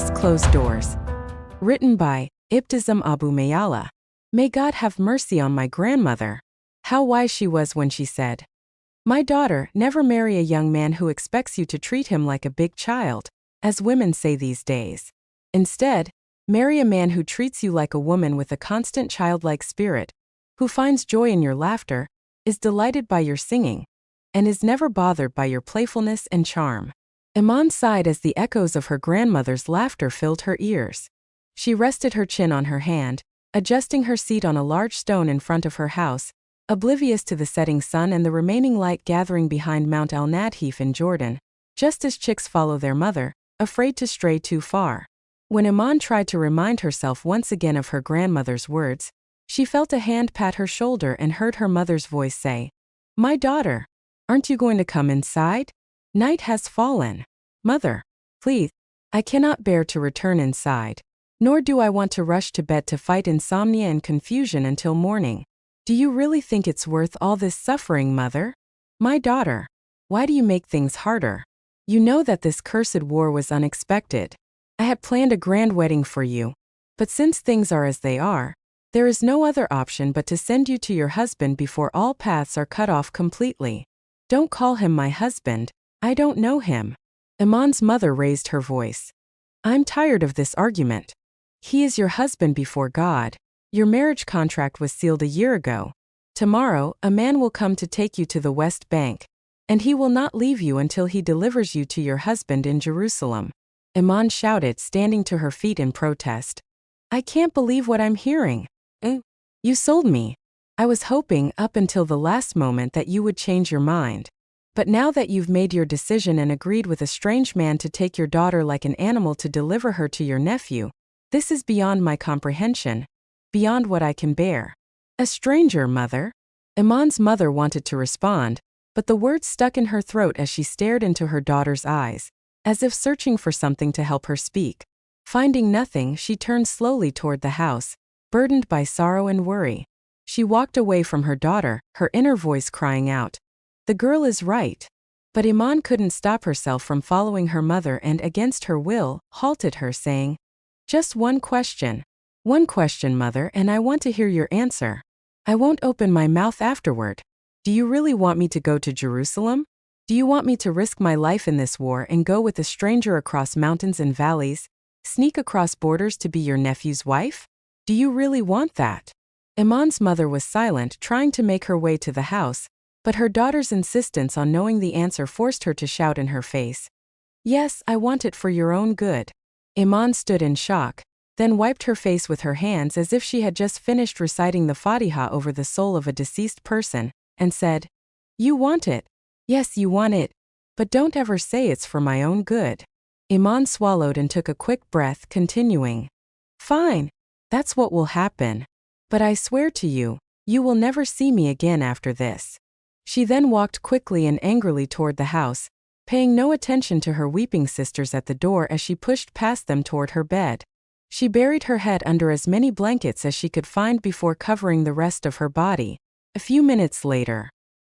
Plus Closed Doors. Written by Ibtisam Abu Mayaleh. May God have mercy on my grandmother. How wise she was when she said, "My daughter, never marry a young man who expects you to treat him like a big child, as women say these days. Instead, marry a man who treats you like a woman with a constant childlike spirit, who finds joy in your laughter, is delighted by your singing, and is never bothered by your playfulness and charm." Iman sighed as the echoes of her grandmother's laughter filled her ears. She rested her chin on her hand, adjusting her seat on a large stone in front of her house, oblivious to the setting sun and the remaining light gathering behind Mount al-Nadhif in Jordan, just as chicks follow their mother, afraid to stray too far. When Iman tried to remind herself once again of her grandmother's words, she felt a hand pat her shoulder and heard her mother's voice say, "My daughter, aren't you going to come inside? Night has fallen. Mother, please, I cannot bear to return inside. Nor do I want to rush to bed to fight insomnia and confusion until morning. Do you really think it's worth all this suffering, Mother? My daughter, why do you make things harder? You know that this cursed war was unexpected. I had planned a grand wedding for you. But since things are as they are, there is no other option but to send you to your husband before all paths are cut off completely. Don't call him my husband. I don't know him." Iman's mother raised her voice. "I'm tired of this argument. He is your husband before God. Your marriage contract was sealed a year ago. Tomorrow, a man will come to take you to the West Bank, and he will not leave you until he delivers you to your husband in Jerusalem." Iman shouted, standing to her feet in protest. "I can't believe what I'm hearing. You sold me. I was hoping up until the last moment that you would change your mind. But now that you've made your decision and agreed with a strange man to take your daughter like an animal to deliver her to your nephew, this is beyond my comprehension, beyond what I can bear." "A stranger, Mother?" Iman's mother wanted to respond, but the words stuck in her throat as she stared into her daughter's eyes, as if searching for something to help her speak. Finding nothing, she turned slowly toward the house, burdened by sorrow and worry. She walked away from her daughter, her inner voice crying out, "The girl is right." But Iman couldn't stop herself from following her mother and, against her will, halted her, saying, "Just one question. One question, Mother, and I want to hear your answer. I won't open my mouth afterward. Do you really want me to go to Jerusalem? Do you want me to risk my life in this war and go with a stranger across mountains and valleys, sneak across borders to be your nephew's wife? Do you really want that?" Iman's mother was silent, trying to make her way to the house, but her daughter's insistence on knowing the answer forced her to shout in her face, "Yes, I want it for your own good." Iman stood in shock, then wiped her face with her hands as if she had just finished reciting the Fatiha over the soul of a deceased person, and said, "You want it. Yes, you want it. But don't ever say it's for my own good." Iman swallowed and took a quick breath, continuing, "Fine. That's what will happen. But I swear to you, you will never see me again after this." She then walked quickly and angrily toward the house, paying no attention to her weeping sisters at the door as she pushed past them toward her bed. She buried her head under as many blankets as she could find before covering the rest of her body. A few minutes later,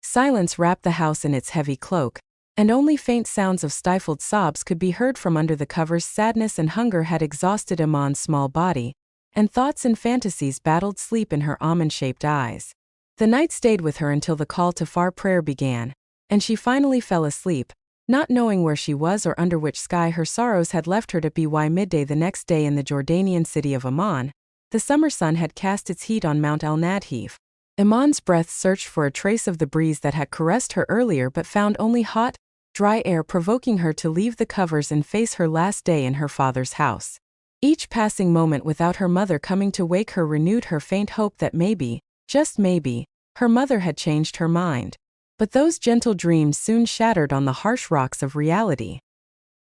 silence wrapped the house in its heavy cloak, and only faint sounds of stifled sobs could be heard from under the covers. Sadness and hunger had exhausted Iman's small body, and thoughts and fantasies battled sleep in her almond-shaped eyes. The night stayed with her until the call to far prayer began, and she finally fell asleep, not knowing where she was or under which sky her sorrows had left her to be. Midday the next day in the Jordanian city of Amman, the summer sun had cast its heat on Mount al-Nadhif. Iman's breath searched for a trace of the breeze that had caressed her earlier but found only hot, dry air, provoking her to leave the covers and face her last day in her father's house. Each passing moment without her mother coming to wake her renewed her faint hope that maybe, just maybe, her mother had changed her mind. But those gentle dreams soon shattered on the harsh rocks of reality.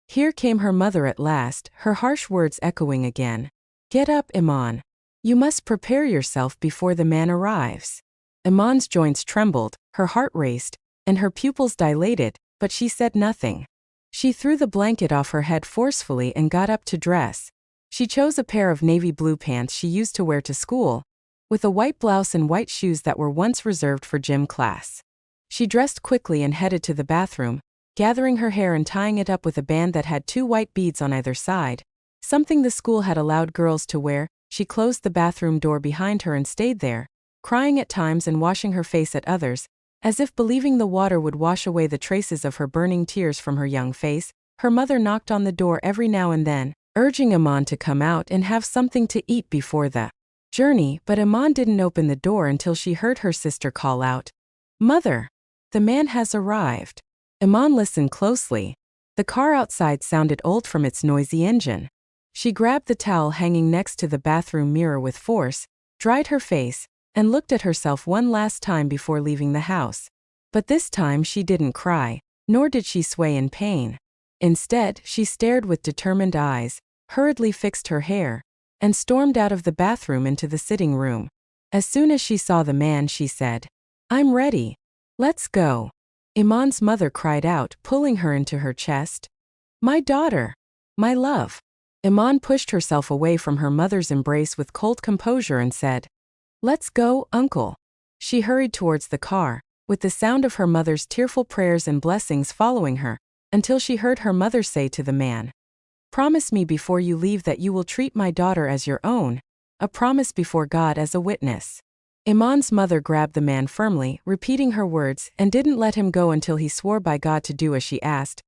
Here came her mother at last, her harsh words echoing again. "Get up, Iman. You must prepare yourself before the man arrives." Iman's joints trembled, her heart raced, and her pupils dilated, but she said nothing. She threw the blanket off her head forcefully and got up to dress. She chose a pair of navy blue pants she used to wear to school, with a white blouse and white shoes that were once reserved for gym class. She dressed quickly and headed to the bathroom, gathering her hair and tying it up with a band that had 2 white beads on either side, something the school had allowed girls to wear. She closed the bathroom door behind her and stayed there, crying at times and washing her face at others, as if believing the water would wash away the traces of her burning tears from her young face. Her mother knocked on the door every now and then, urging Iman to come out and have something to eat before the journey, but Iman didn't open the door until she heard her sister call out, "Mother, the man has arrived." Iman listened closely. The car outside sounded old from its noisy engine. She grabbed the towel hanging next to the bathroom mirror with force, dried her face, and looked at herself one last time before leaving the house. But this time she didn't cry, nor did she sway in pain. Instead, she stared with determined eyes, hurriedly fixed her hair, and stormed out of the bathroom into the sitting room. As soon as she saw the man, she said, "I'm ready. Let's go." Iman's mother cried out, pulling her into her chest. "My daughter! My love!" Iman pushed herself away from her mother's embrace with cold composure and said, "Let's go, uncle." She hurried towards the car, with the sound of her mother's tearful prayers and blessings following her, until she heard her mother say to the man, "Promise me before you leave that you will treat my daughter as your own, a promise before God as a witness." Iman's mother grabbed the man firmly, repeating her words, and didn't let him go until he swore by God to do as she asked.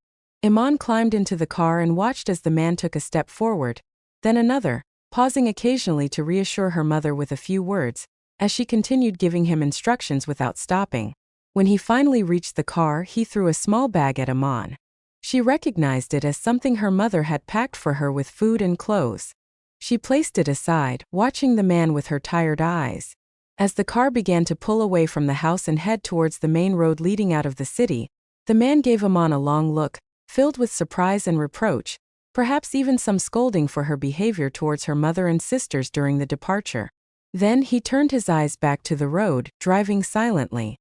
Iman climbed into the car and watched as the man took a step forward, then another, pausing occasionally to reassure her mother with a few words, as she continued giving him instructions without stopping. When he finally reached the car, he threw a small bag at Iman. She recognized it as something her mother had packed for her with food and clothes. She placed it aside, watching the man with her tired eyes. As the car began to pull away from the house and head towards the main road leading out of the city, the man gave Iman a long look, filled with surprise and reproach, perhaps even some scolding for her behavior towards her mother and sisters during the departure. Then he turned his eyes back to the road, driving silently.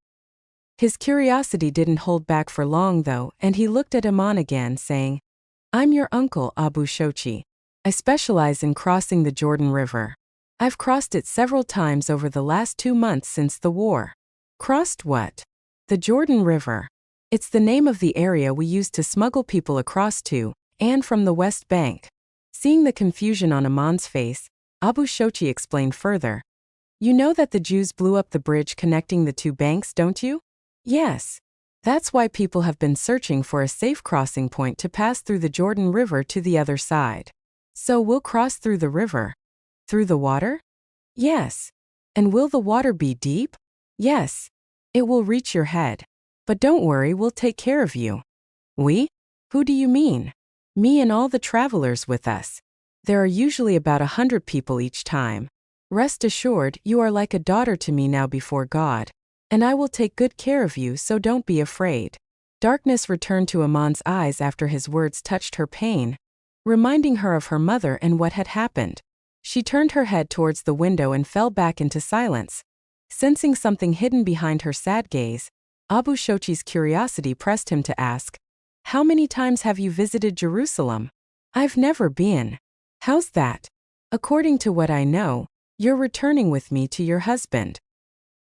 His curiosity didn't hold back for long though, and he looked at Iman again, saying, "I'm your uncle, Abu Shochi. I specialize in crossing the Jordan River. I've crossed it several times over the last 2 months since the war." "Crossed what?" "The Jordan River. It's the name of the area we used to smuggle people across to, and from the West Bank." Seeing the confusion on Iman's face, Abu Shochi explained further. "You know that the Jews blew up the bridge connecting the two banks, don't you?" "Yes. That's why people have been searching for a safe crossing point to pass through the Jordan River to the other side. So we'll cross through the river." "Through the water?" "Yes." "And will the water be deep?" "Yes. It will reach your head. But don't worry, we'll take care of you." "We? Who do you mean?" "Me and all the travelers with us. There are usually about 100 people each time. Rest assured, you are like a daughter to me now before God. And I will take good care of you, so don't be afraid." Darkness returned to Iman's eyes after his words touched her pain, reminding her of her mother and what had happened. She turned her head towards the window and fell back into silence. Sensing something hidden behind her sad gaze, Abu Shochi's curiosity pressed him to ask, "How many times have you visited Jerusalem?" "I've never been." "How's that?" "According to what I know, you're returning with me to your husband."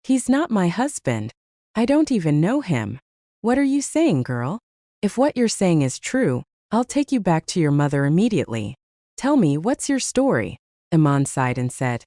"He's not my husband. I don't even know him." "What are you saying, girl?" "If what you're saying is true, I'll take you back to your mother immediately." "Tell me, what's your story?" Iman sighed and said,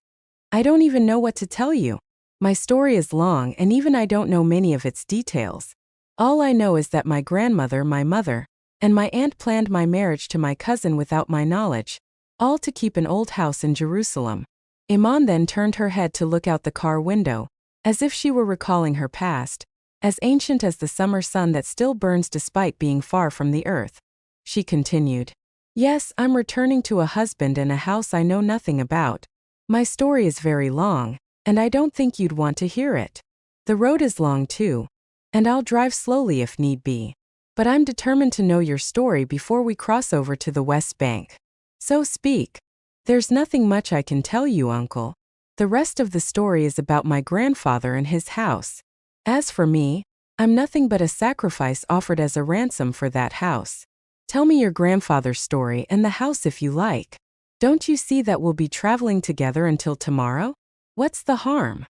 "I don't even know what to tell you. My story is long and even I don't know many of its details. All I know is that my grandmother, my mother, and my aunt planned my marriage to my cousin without my knowledge, all to keep an old house in Jerusalem." Iman then turned her head to look out the car window, as if she were recalling her past, as ancient as the summer sun that still burns despite being far from the earth. She continued, "Yes, I'm returning to a husband and a house I know nothing about. My story is very long, and I don't think you'd want to hear it. The road is long too, and I'll drive slowly if need be. But I'm determined to know your story before we cross over to the West Bank. So speak." "There's nothing much I can tell you, uncle. The rest of the story is about my grandfather and his house. As for me, I'm nothing but a sacrifice offered as a ransom for that house. Tell me your grandfather's story and the house if you like. Don't you see that we'll be traveling together until tomorrow? What's the harm?"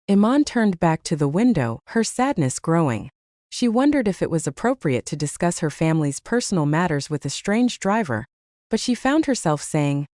Iman turned back to the window, her sadness growing. She wondered if it was appropriate to discuss her family's personal matters with a strange driver, but she found herself saying,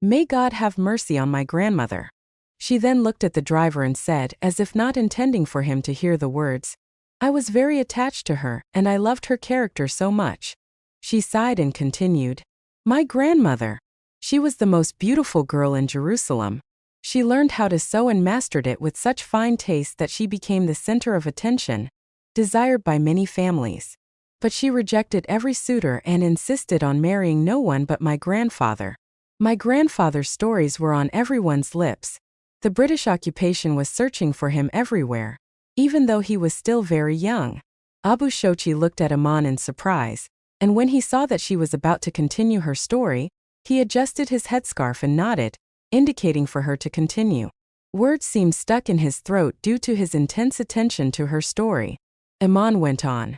"May God have mercy on my grandmother." She then looked at the driver and said, as if not intending for him to hear the words, "I was very attached to her, and I loved her character so much." She sighed and continued, "My grandmother. She was the most beautiful girl in Jerusalem. She learned how to sew and mastered it with such fine taste that she became the center of attention, desired by many families. But she rejected every suitor and insisted on marrying no one but my grandfather. My grandfather's stories were on everyone's lips. The British occupation was searching for him everywhere, even though he was still very young." Abu Shochi looked at Aman in surprise, and when he saw that she was about to continue her story, he adjusted his headscarf and nodded, indicating for her to continue. Words seemed stuck in his throat due to his intense attention to her story. Aman went on.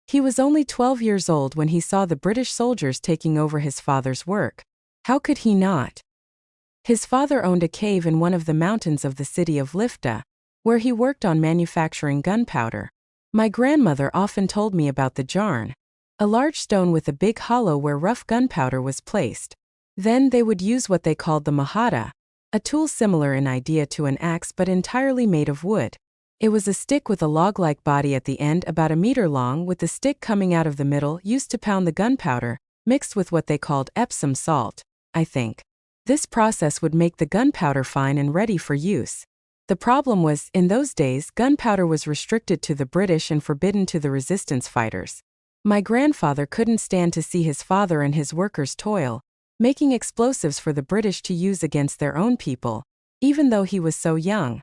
He was only 12 years old when he saw the British soldiers taking over his father's work. How could he not? His father owned a cave in one of the mountains of the city of Lifta, where he worked on manufacturing gunpowder. My grandmother often told me about the jarn, a large stone with a big hollow where rough gunpowder was placed. Then they would use what they called the mahada, a tool similar in idea to an axe but entirely made of wood. It was a stick with a log-like body at the end about a meter long, with the stick coming out of the middle, used to pound the gunpowder, mixed with what they called Epsom salt, I think. This process would make the gunpowder fine and ready for use. The problem was, in those days, gunpowder was restricted to the British and forbidden to the resistance fighters. My grandfather couldn't stand to see his father and his workers toil, making explosives for the British to use against their own people, even though he was so young.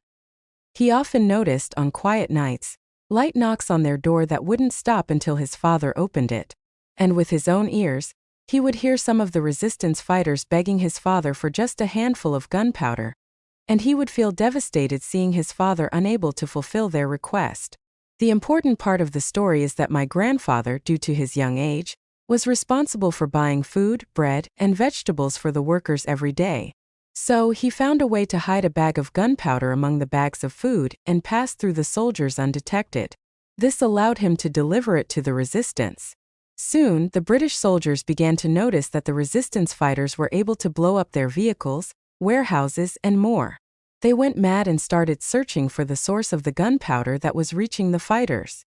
He often noticed, on quiet nights, light knocks on their door that wouldn't stop until his father opened it. And with his own ears, he would hear some of the resistance fighters begging his father for just a handful of gunpowder, and he would feel devastated seeing his father unable to fulfill their request. The important part of the story is that my grandfather, due to his young age, was responsible for buying food, bread, and vegetables for the workers every day. So he found a way to hide a bag of gunpowder among the bags of food and pass through the soldiers undetected. This allowed him to deliver it to the resistance. Soon, the British soldiers began to notice that the resistance fighters were able to blow up their vehicles, warehouses, and more. They went mad and started searching for the source of the gunpowder that was reaching the fighters.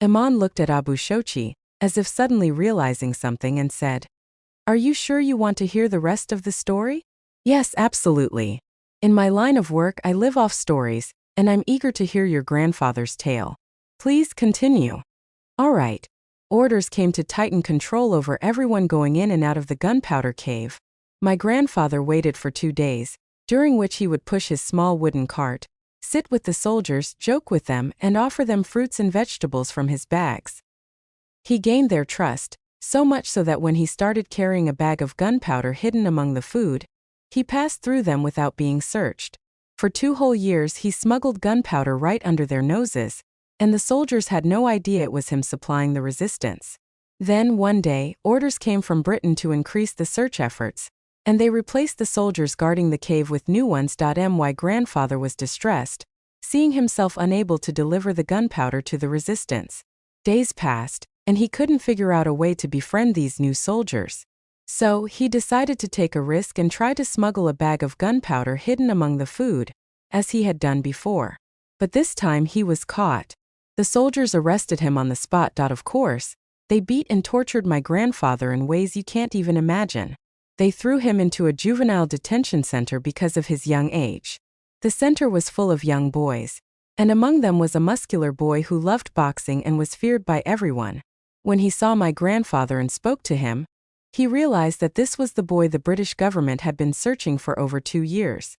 Iman looked at Abu Shochi, as if suddenly realizing something, and said, "Are you sure you want to hear the rest of the story?" "Yes, absolutely. In my line of work, I live off stories, and I'm eager to hear your grandfather's tale. Please continue." All right. Orders came to tighten control over everyone going in and out of the gunpowder cave. My grandfather waited for 2 days, during which he would push his small wooden cart, sit with the soldiers, joke with them, and offer them fruits and vegetables from his bags. He gained their trust, so much so that when he started carrying a bag of gunpowder hidden among the food, he passed through them without being searched. For 2 whole years he smuggled gunpowder right under their noses, and the soldiers had no idea it was him supplying the resistance. Then, one day, orders came from Britain to increase the search efforts, and they replaced the soldiers guarding the cave with new ones. My grandfather was distressed, seeing himself unable to deliver the gunpowder to the resistance. Days passed, and he couldn't figure out a way to befriend these new soldiers. So, he decided to take a risk and try to smuggle a bag of gunpowder hidden among the food, as he had done before. But this time he was caught. The soldiers arrested him on the spot. Of course, they beat and tortured my grandfather in ways you can't even imagine. They threw him into a juvenile detention center because of his young age. The center was full of young boys, and among them was a muscular boy who loved boxing and was feared by everyone. When he saw my grandfather and spoke to him, he realized that this was the boy the British government had been searching for over 2 years.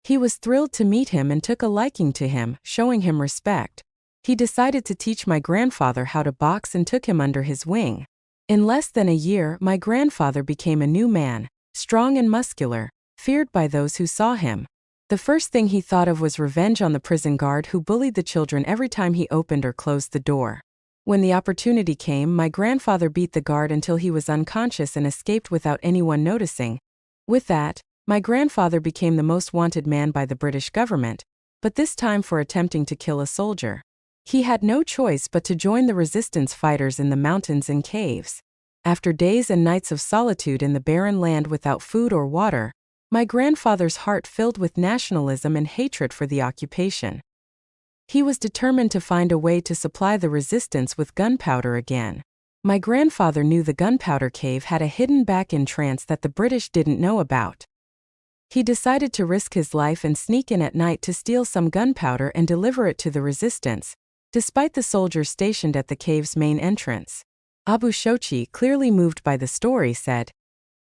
He was thrilled to meet him and took a liking to him, showing him respect. He decided to teach my grandfather how to box and took him under his wing. In less than a year, my grandfather became a new man, strong and muscular, feared by those who saw him. The first thing he thought of was revenge on the prison guard who bullied the children every time he opened or closed the door. When the opportunity came, my grandfather beat the guard until he was unconscious and escaped without anyone noticing. With that, my grandfather became the most wanted man by the British government, but this time for attempting to kill a soldier. He had no choice but to join the resistance fighters in the mountains and caves. After days and nights of solitude in the barren land without food or water, my grandfather's heart filled with nationalism and hatred for the occupation. He was determined to find a way to supply the resistance with gunpowder again. My grandfather knew the gunpowder cave had a hidden back entrance that the British didn't know about. He decided to risk his life and sneak in at night to steal some gunpowder and deliver it to the resistance, despite the soldiers stationed at the cave's main entrance. Abu Shochi, clearly moved by the story, said,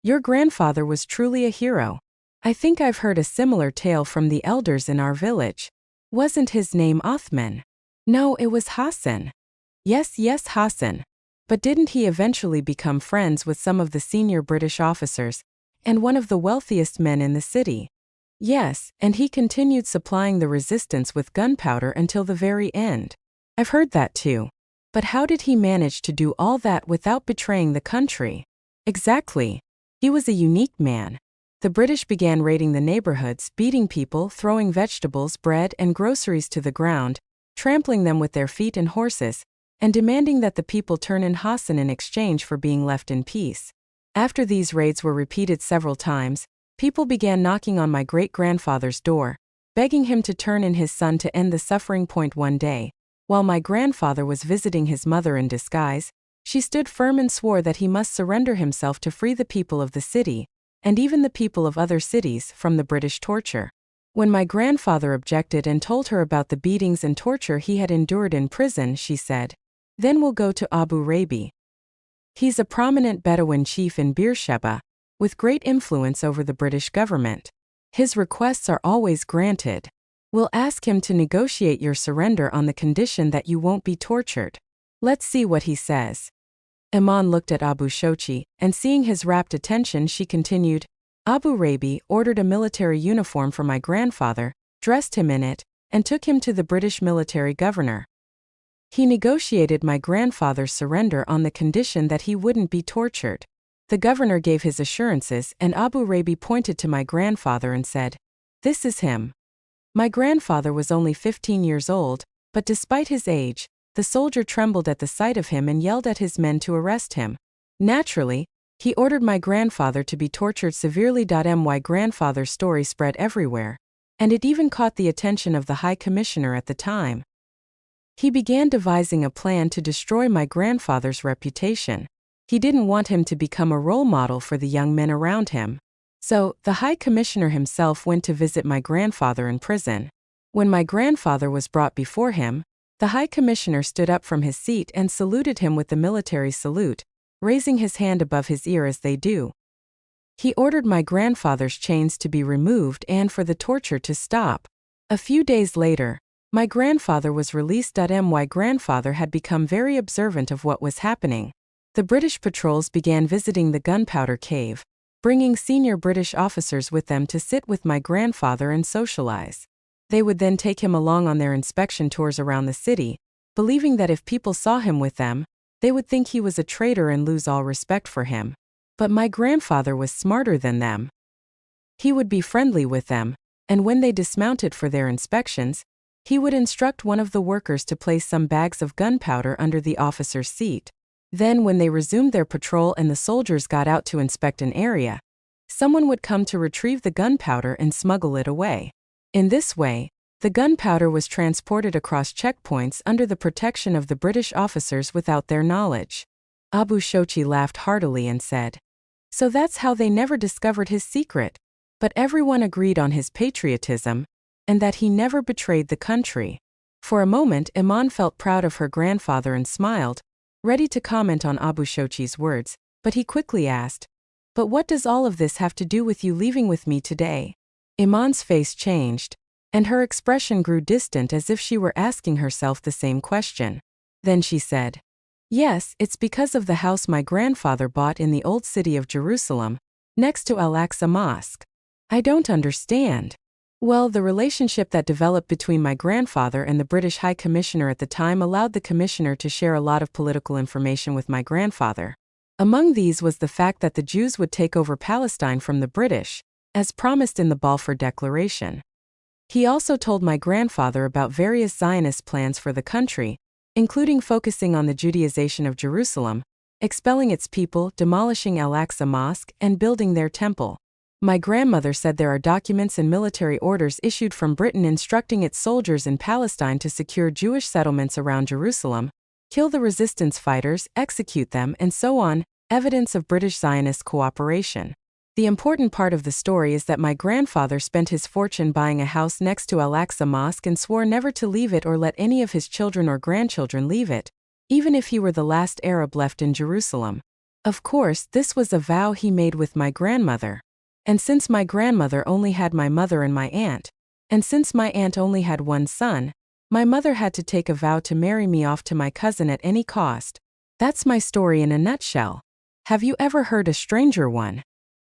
"Your grandfather was truly a hero. I think I've heard a similar tale from the elders in our village. Wasn't his name Othman?" "No, it was Hassan." Yes, Hassan. But didn't he eventually become friends with some of the senior British officers, and one of the wealthiest men in the city?" "Yes, and he continued supplying the resistance with gunpowder until the very end." "I've heard that too. But how did he manage to do all that without betraying the country?" "Exactly. He was a unique man. The British began raiding the neighborhoods, beating people, throwing vegetables, bread, and groceries to the ground, trampling them with their feet and horses, and demanding that the people turn in Hassan in exchange for being left in peace. After these raids were repeated several times, people began knocking on my great-grandfather's door, begging him to turn in his son to end the suffering. One day, while my grandfather was visiting his mother in disguise, she stood firm and swore that he must surrender himself to free the people of the city, and even the people of other cities, from the British torture. When my grandfather objected and told her about the beatings and torture he had endured in prison, she said, "Then we'll go to Abu Rabi. He's a prominent Bedouin chief in Beersheba, with great influence over the British government. His requests are always granted. We'll ask him to negotiate your surrender on the condition that you won't be tortured. Let's see what he says." Iman looked at Abu Shochi, and seeing his rapt attention, she continued, "Abu Rabi ordered a military uniform for my grandfather, dressed him in it, and took him to the British military governor. He negotiated my grandfather's surrender on the condition that he wouldn't be tortured. The governor gave his assurances, and Abu Rabi pointed to my grandfather and said, 'This is him.' My grandfather was only 15 years old, but despite his age, the soldier trembled at the sight of him and yelled at his men to arrest him. Naturally, he ordered my grandfather to be tortured severely. My grandfather's story spread everywhere, and it even caught the attention of the High Commissioner at the time. He began devising a plan to destroy my grandfather's reputation. He didn't want him to become a role model for the young men around him. So, the High Commissioner himself went to visit my grandfather in prison. When my grandfather was brought before him, the High Commissioner stood up from his seat and saluted him with the military salute, raising his hand above his ear as they do. He ordered my grandfather's chains to be removed and for the torture to stop. A few days later, my grandfather was released. My grandfather had become very observant of what was happening. The British patrols began visiting the gunpowder cave, bringing senior British officers with them to sit with my grandfather and socialize. They would then take him along on their inspection tours around the city, believing that if people saw him with them, they would think he was a traitor and lose all respect for him. But my grandfather was smarter than them. He would be friendly with them, and when they dismounted for their inspections, he would instruct one of the workers to place some bags of gunpowder under the officer's seat. Then when they resumed their patrol and the soldiers got out to inspect an area, someone would come to retrieve the gunpowder and smuggle it away. In this way, the gunpowder was transported across checkpoints under the protection of the British officers without their knowledge. Abu Shochi laughed heartily and said, "So that's how they never discovered his secret." But everyone agreed on his patriotism, and that he never betrayed the country. For a moment, Iman felt proud of her grandfather and smiled, ready to comment on Abu Shochi's words, but he quickly asked, "But what does all of this have to do with you leaving with me today?" Iman's face changed, and her expression grew distant as if she were asking herself the same question. Then she said, "Yes, it's because of the house my grandfather bought in the old city of Jerusalem, next to Al-Aqsa Mosque." "I don't understand." Well, the relationship that developed between my grandfather and the British High Commissioner at the time allowed the commissioner to share a lot of political information with my grandfather. Among these was the fact that the Jews would take over Palestine from the British, as promised in the Balfour Declaration. He also told my grandfather about various Zionist plans for the country, including focusing on the Judaization of Jerusalem, expelling its people, demolishing Al-Aqsa Mosque, and building their temple. My grandmother said there are documents and military orders issued from Britain instructing its soldiers in Palestine to secure Jewish settlements around Jerusalem, kill the resistance fighters, execute them, and so on, evidence of British Zionist cooperation. The important part of the story is that my grandfather spent his fortune buying a house next to Al-Aqsa Mosque and swore never to leave it or let any of his children or grandchildren leave it, even if he were the last Arab left in Jerusalem. Of course, this was a vow he made with my grandmother. And since my grandmother only had my mother and my aunt, and since my aunt only had one son, my mother had to take a vow to marry me off to my cousin at any cost. That's my story in a nutshell. Have you ever heard a stranger one?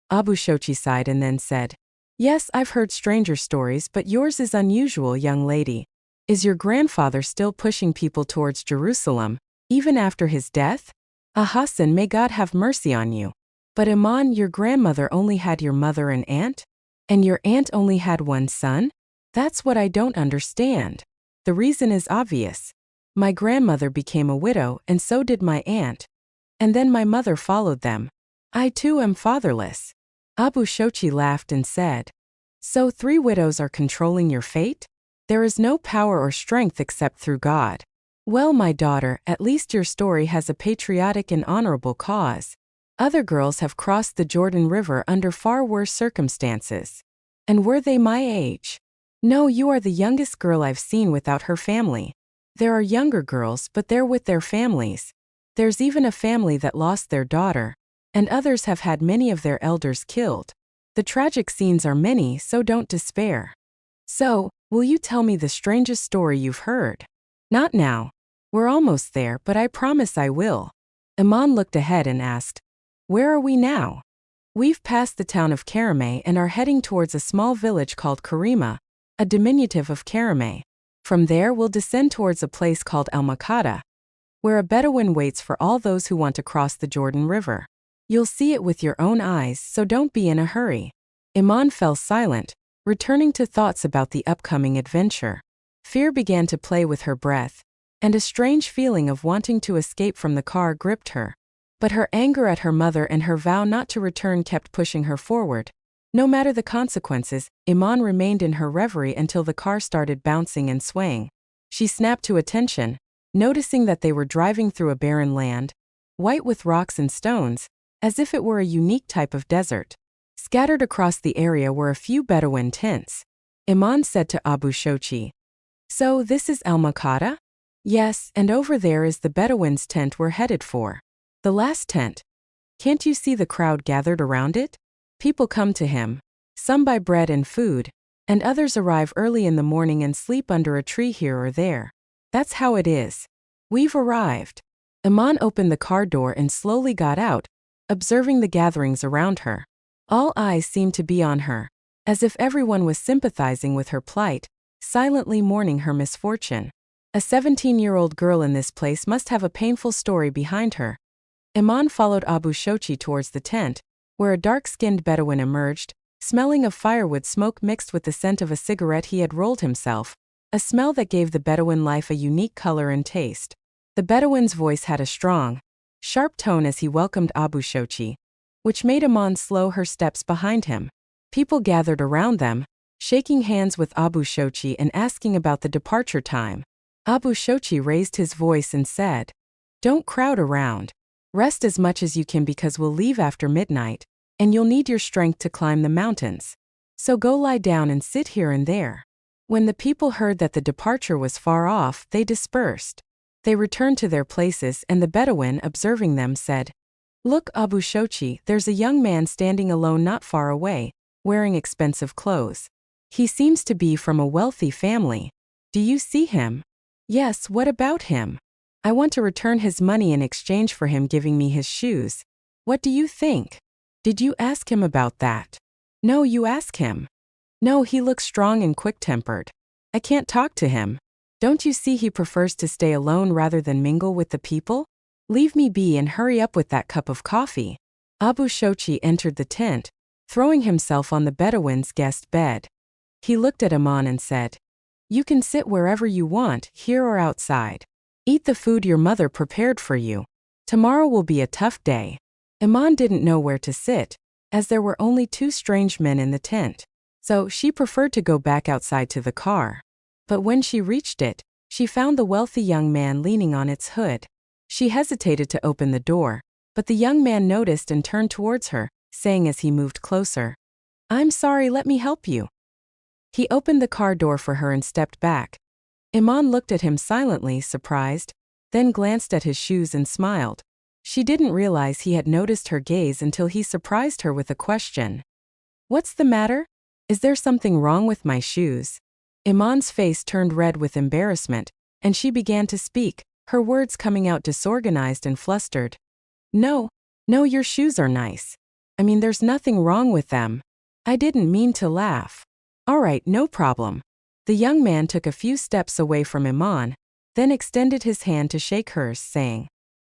Abu Shochi sighed and then said, Yes, I've heard stranger stories, but yours is unusual, young lady. Is your grandfather still pushing people towards Jerusalem, even after his death? Hassan, may God have mercy on you. But Iman, your grandmother only had your mother and aunt? And your aunt only had one son? That's what I don't understand. The reason is obvious. My grandmother became a widow, and so did my aunt. And then my mother followed them. I too am fatherless. Abu Shochi laughed and said, So 3 widows are controlling your fate? There is no power or strength except through God. Well, my daughter, at least your story has a patriotic and honorable cause. Other girls have crossed the Jordan River under far worse circumstances. And were they my age? No, you are the youngest girl I've seen without her family. There are younger girls, but they're with their families. There's even a family that lost their daughter, and others have had many of their elders killed. The tragic scenes are many, so don't despair. So, will you tell me the strangest story you've heard? Not now. We're almost there, but I promise I will. Iman looked ahead and asked, Where are we now? We've passed the town of Karameh and are heading towards a small village called Karima, a diminutive of Karameh. From there we'll descend towards a place called Al-Makada, where a Bedouin waits for all those who want to cross the Jordan River. You'll see it with your own eyes, so don't be in a hurry. Iman fell silent, returning to thoughts about the upcoming adventure. Fear began to play with her breath, and a strange feeling of wanting to escape from the car gripped her. But her anger at her mother and her vow not to return kept pushing her forward. No matter the consequences, Iman remained in her reverie until the car started bouncing and swaying. She snapped to attention, noticing that they were driving through a barren land, white with rocks and stones, as if it were a unique type of desert. Scattered across the area were a few Bedouin tents. Iman said to Abu Shochi, So this is Al-Makada? Yes, and over there is the Bedouins' tent we're headed for. The last tent. Can't you see the crowd gathered around it? People come to him. Some buy bread and food, and others arrive early in the morning and sleep under a tree here or there. That's how it is. We've arrived. Iman opened the car door and slowly got out, observing the gatherings around her. All eyes seemed to be on her, as if everyone was sympathizing with her plight, silently mourning her misfortune. A 17-year-old girl in this place must have a painful story behind her. Iman followed Abu Shochi towards the tent, where a dark-skinned Bedouin emerged, smelling of firewood smoke mixed with the scent of a cigarette he had rolled himself, a smell that gave the Bedouin life a unique color and taste. The Bedouin's voice had a strong, sharp tone as he welcomed Abu Shochi, which made Iman slow her steps behind him. People gathered around them, shaking hands with Abu Shochi and asking about the departure time. Abu Shochi raised his voice and said, Don't crowd around. Rest as much as you can because we'll leave after midnight, and you'll need your strength to climb the mountains. So go lie down and sit here and there. When the people heard that the departure was far off, they dispersed. They returned to their places, and the Bedouin, observing them, said, Look, Abu Shochi, there's a young man standing alone not far away, wearing expensive clothes. He seems to be from a wealthy family. Do you see him? Yes, what about him? I want to return his money in exchange for him giving me his shoes. What do you think? Did you ask him about that? No, you ask him. No, he looks strong and quick-tempered. I can't talk to him. Don't you see he prefers to stay alone rather than mingle with the people? Leave me be and hurry up with that cup of coffee. Abu Shochi entered the tent, throwing himself on the Bedouin's guest bed. He looked at Iman and said, You can sit wherever you want, here or outside. Eat the food your mother prepared for you. Tomorrow will be a tough day. Iman didn't know where to sit, as there were only two strange men in the tent. So she preferred to go back outside to the car. But when she reached it, she found the wealthy young man leaning on its hood. She hesitated to open the door, but the young man noticed and turned towards her, saying as he moved closer, "I'm sorry, let me help you." He opened the car door for her and stepped back. Iman looked at him silently, surprised, then glanced at his shoes and smiled. She didn't realize he had noticed her gaze until he surprised her with a question. "What's the matter? Is there something wrong with my shoes?" Iman's face turned red with embarrassment, and she began to speak, her words coming out disorganized and flustered. No, your shoes are nice. I mean, there's nothing wrong with them. I didn't mean to laugh. All right, no problem." The young man took a few steps away from Iman, then extended his hand to shake hers, saying,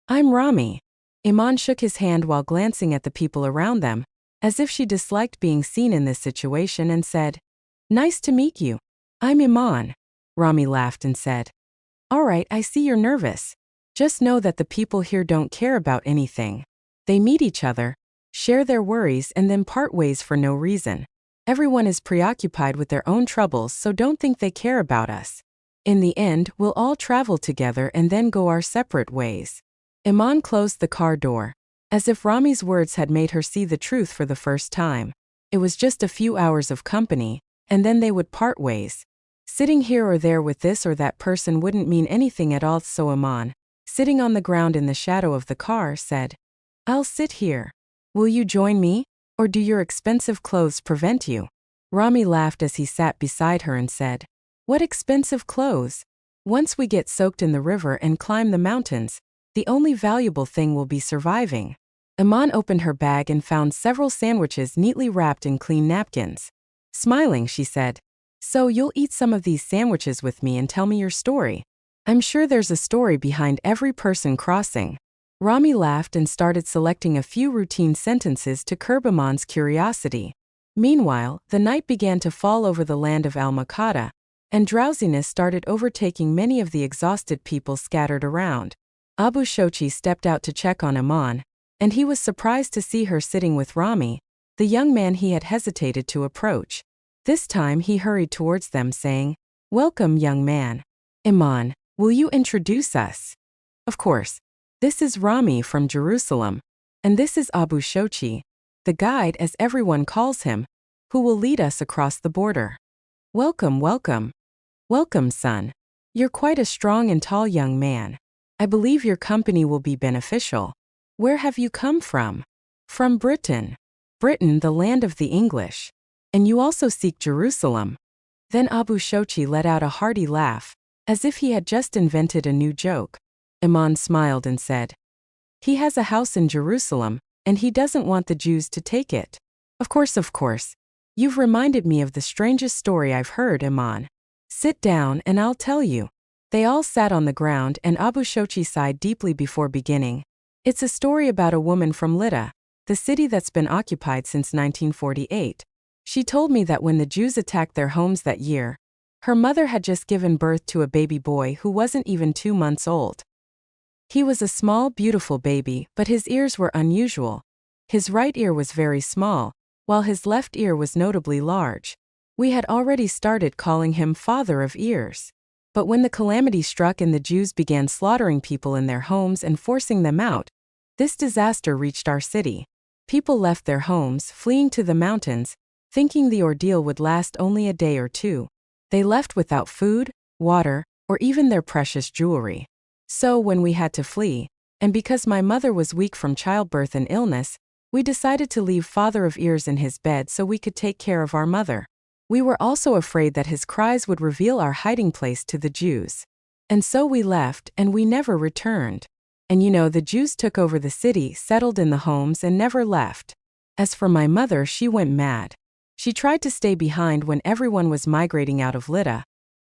"I'm Rami." Iman shook his hand while glancing at the people around them, as if she disliked being seen in this situation, and said, "Nice to meet you. I'm Iman." Rami laughed and said, "All right, I see you're nervous. Just know that the people here don't care about anything. They meet each other, share their worries, and then part ways for no reason. Everyone is preoccupied with their own troubles, so don't think they care about us. In the end, we'll all travel together and then go our separate ways." Iman closed the car door, as if Rami's words had made her see the truth for the first time. It was just a few hours of company, and then they would part ways. Sitting here or there with this or that person wouldn't mean anything at all, so Iman, sitting on the ground in the shadow of the car, said, "I'll sit here. Will you join me, or do your expensive clothes prevent you?" Rami laughed as he sat beside her and said, "What expensive clothes? Once we get soaked in the river and climb the mountains, the only valuable thing will be surviving." Iman opened her bag and found several sandwiches neatly wrapped in clean napkins. Smiling, she said, "So you'll eat some of these sandwiches with me and tell me your story. I'm sure there's a story behind every person crossing." Rami laughed and started selecting a few routine sentences to curb Iman's curiosity. Meanwhile, the night began to fall over the land of Al-Makata, and drowsiness started overtaking many of the exhausted people scattered around. Abu Shochi stepped out to check on Iman, and he was surprised to see her sitting with Rami, the young man he had hesitated to approach. This time he hurried towards them, saying, "Welcome, young man. Iman, will you introduce us?" "Of course. This is Rami from Jerusalem, and this is Abu Shochi, the guide as everyone calls him, who will lead us across the border." "Welcome, welcome. Welcome, son. You're quite a strong and tall young man. I believe your company will be beneficial. Where have you come from?" "From Britain." "Britain, the land of the English. And you also seek Jerusalem." Then Abu Shochi let out a hearty laugh, as if he had just invented a new joke. Iman smiled and said, "He has a house in Jerusalem, and he doesn't want the Jews to take it." Of course. You've reminded me of the strangest story I've heard, Iman. Sit down and I'll tell you." They all sat on the ground and Abu Shochi sighed deeply before beginning. "It's a story about a woman from Lydda, the city that's been occupied since 1948. She told me that when the Jews attacked their homes that year, her mother had just given birth to a baby boy who wasn't even 2 months old. He was a small, beautiful baby, but his ears were unusual. His right ear was very small, while his left ear was notably large. We had already started calling him Father of Ears. But when the calamity struck and the Jews began slaughtering people in their homes and forcing them out, this disaster reached our city. People left their homes, fleeing to the mountains, thinking the ordeal would last only a day or two. They left without food, water, or even their precious jewelry. So when we had to flee, and because my mother was weak from childbirth and illness, we decided to leave Father of Ears in his bed so we could take care of our mother. We were also afraid that his cries would reveal our hiding place to the Jews. And so we left, and we never returned. And the Jews took over the city, settled in the homes, and never left. As for my mother, she went mad. She tried to stay behind when everyone was migrating out of Lydda,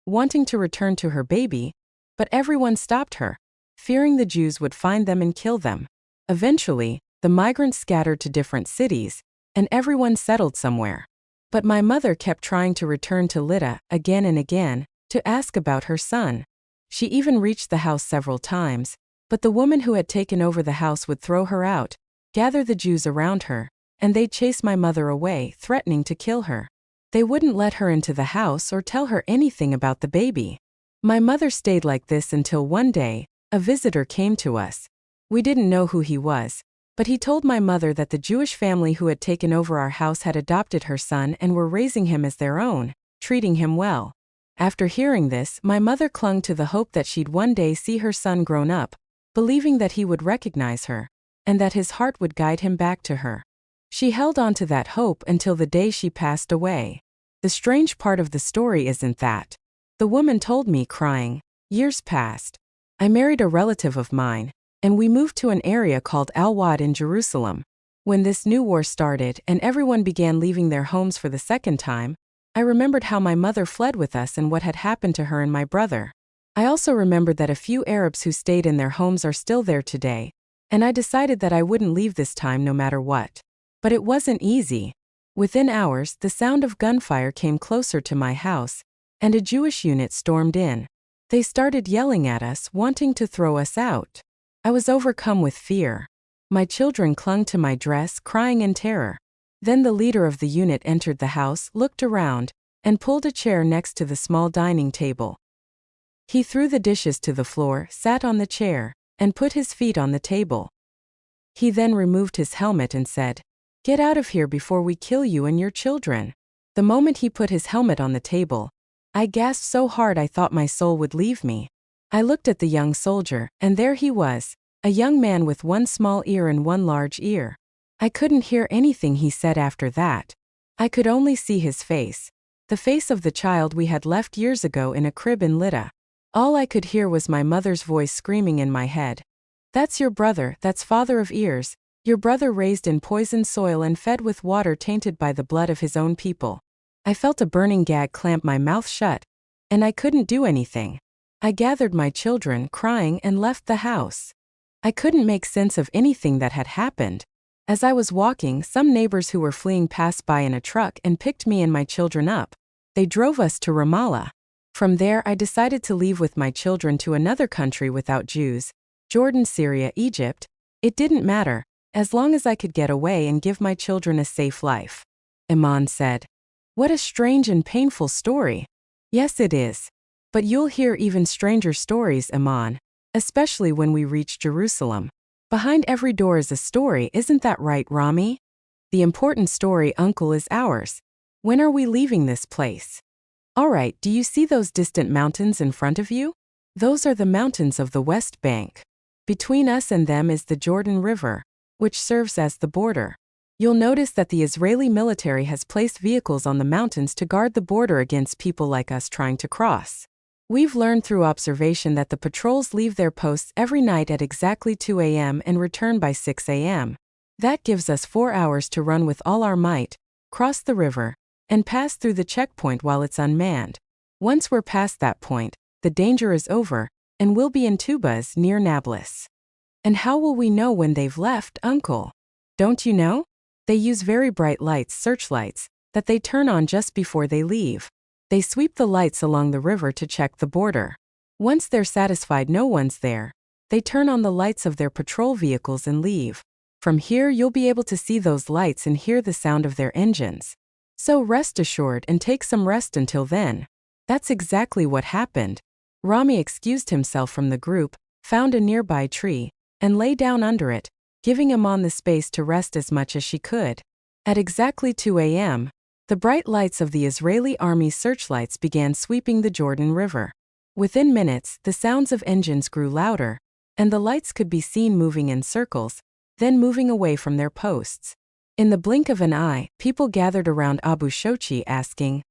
wanting to return to her baby, but everyone stopped her, fearing the Jews would find them and kill them. Eventually, the migrants scattered to different cities, and everyone settled somewhere. But my mother kept trying to return to Lydda again and again, to ask about her son. She even reached the house several times, But the woman who had taken over the house would throw her out, gather the Jews around her, and they'd chase my mother away, threatening to kill her. They wouldn't let her into the house or tell her anything about the baby. My mother stayed like this until one day, a visitor came to us. We didn't know who he was, but he told my mother that the Jewish family who had taken over our house had adopted her son and were raising him as their own, treating him well. After hearing this, my mother clung to the hope that she'd one day see her son grown up, believing that he would recognize her, and that his heart would guide him back to her. She held on to that hope until the day she passed away. The strange part of the story isn't that. The woman told me, crying. Years passed. I married a relative of mine, and we moved to an area called Al-Wad in Jerusalem. When this new war started and everyone began leaving their homes for the second time, I remembered how my mother fled with us and what had happened to her and my brother. I also remembered that a few Arabs who stayed in their homes are still there today, and I decided that I wouldn't leave this time no matter what. But it wasn't easy. Within hours, the sound of gunfire came closer to my house, and a Jewish unit stormed in. They started yelling at us, wanting to throw us out. I was overcome with fear. My children clung to my dress, crying in terror. Then the leader of the unit entered the house, looked around, and pulled a chair next to the small dining table. He threw the dishes to the floor, sat on the chair, and put his feet on the table. He then removed his helmet and said, "Get out of here before we kill you and your children." The moment he put his helmet on the table, I gasped so hard I thought my soul would leave me. I looked at the young soldier, and there he was, a young man with one small ear and one large ear. I couldn't hear anything he said after that. I could only see his face. The face of the child we had left years ago in a crib in Lydda. All I could hear was my mother's voice screaming in my head. "That's your brother, that's father of ears, your brother raised in poisoned soil and fed with water tainted by the blood of his own people." I felt a burning gag clamp my mouth shut, and I couldn't do anything. I gathered my children, crying, and left the house. I couldn't make sense of anything that had happened. As I was walking, some neighbors who were fleeing passed by in a truck and picked me and my children up. They drove us to Ramallah. From there, I decided to leave with my children to another country without Jews, Jordan, Syria, Egypt. It didn't matter, as long as I could get away and give my children a safe life. Iman said. What a strange and painful story. Yes, it is. But you'll hear even stranger stories, Iman, especially when we reach Jerusalem. Behind every door is a story, isn't that right, Rami? The important story, Uncle, is ours. When are we leaving this place? All right, do you see those distant mountains in front of you? Those are the mountains of the West Bank. Between us and them is the Jordan River, which serves as the border. You'll notice that the Israeli military has placed vehicles on the mountains to guard the border against people like us trying to cross. We've learned through observation that the patrols leave their posts every night at exactly 2 a.m. and return by 6 a.m. That gives us 4 hours to run with all our might, cross the river, and pass through the checkpoint while it's unmanned. Once we're past that point, the danger is over, and we'll be in Tubas near Nablus. And how will we know when they've left, Uncle? Don't you know? They use very bright lights, searchlights, that they turn on just before they leave. They sweep the lights along the river to check the border. Once they're satisfied no one's there, they turn on the lights of their patrol vehicles and leave. From here you'll be able to see those lights and hear the sound of their engines. So rest assured and take some rest until then. That's exactly what happened. Rami excused himself from the group, found a nearby tree, and lay down under it, giving Iman the space to rest as much as she could. At exactly 2 a.m., the bright lights of the Israeli army's searchlights began sweeping the Jordan River. Within minutes, the sounds of engines grew louder, and the lights could be seen moving in circles, then moving away from their posts. In the blink of an eye, people gathered around Abu Shochi asking,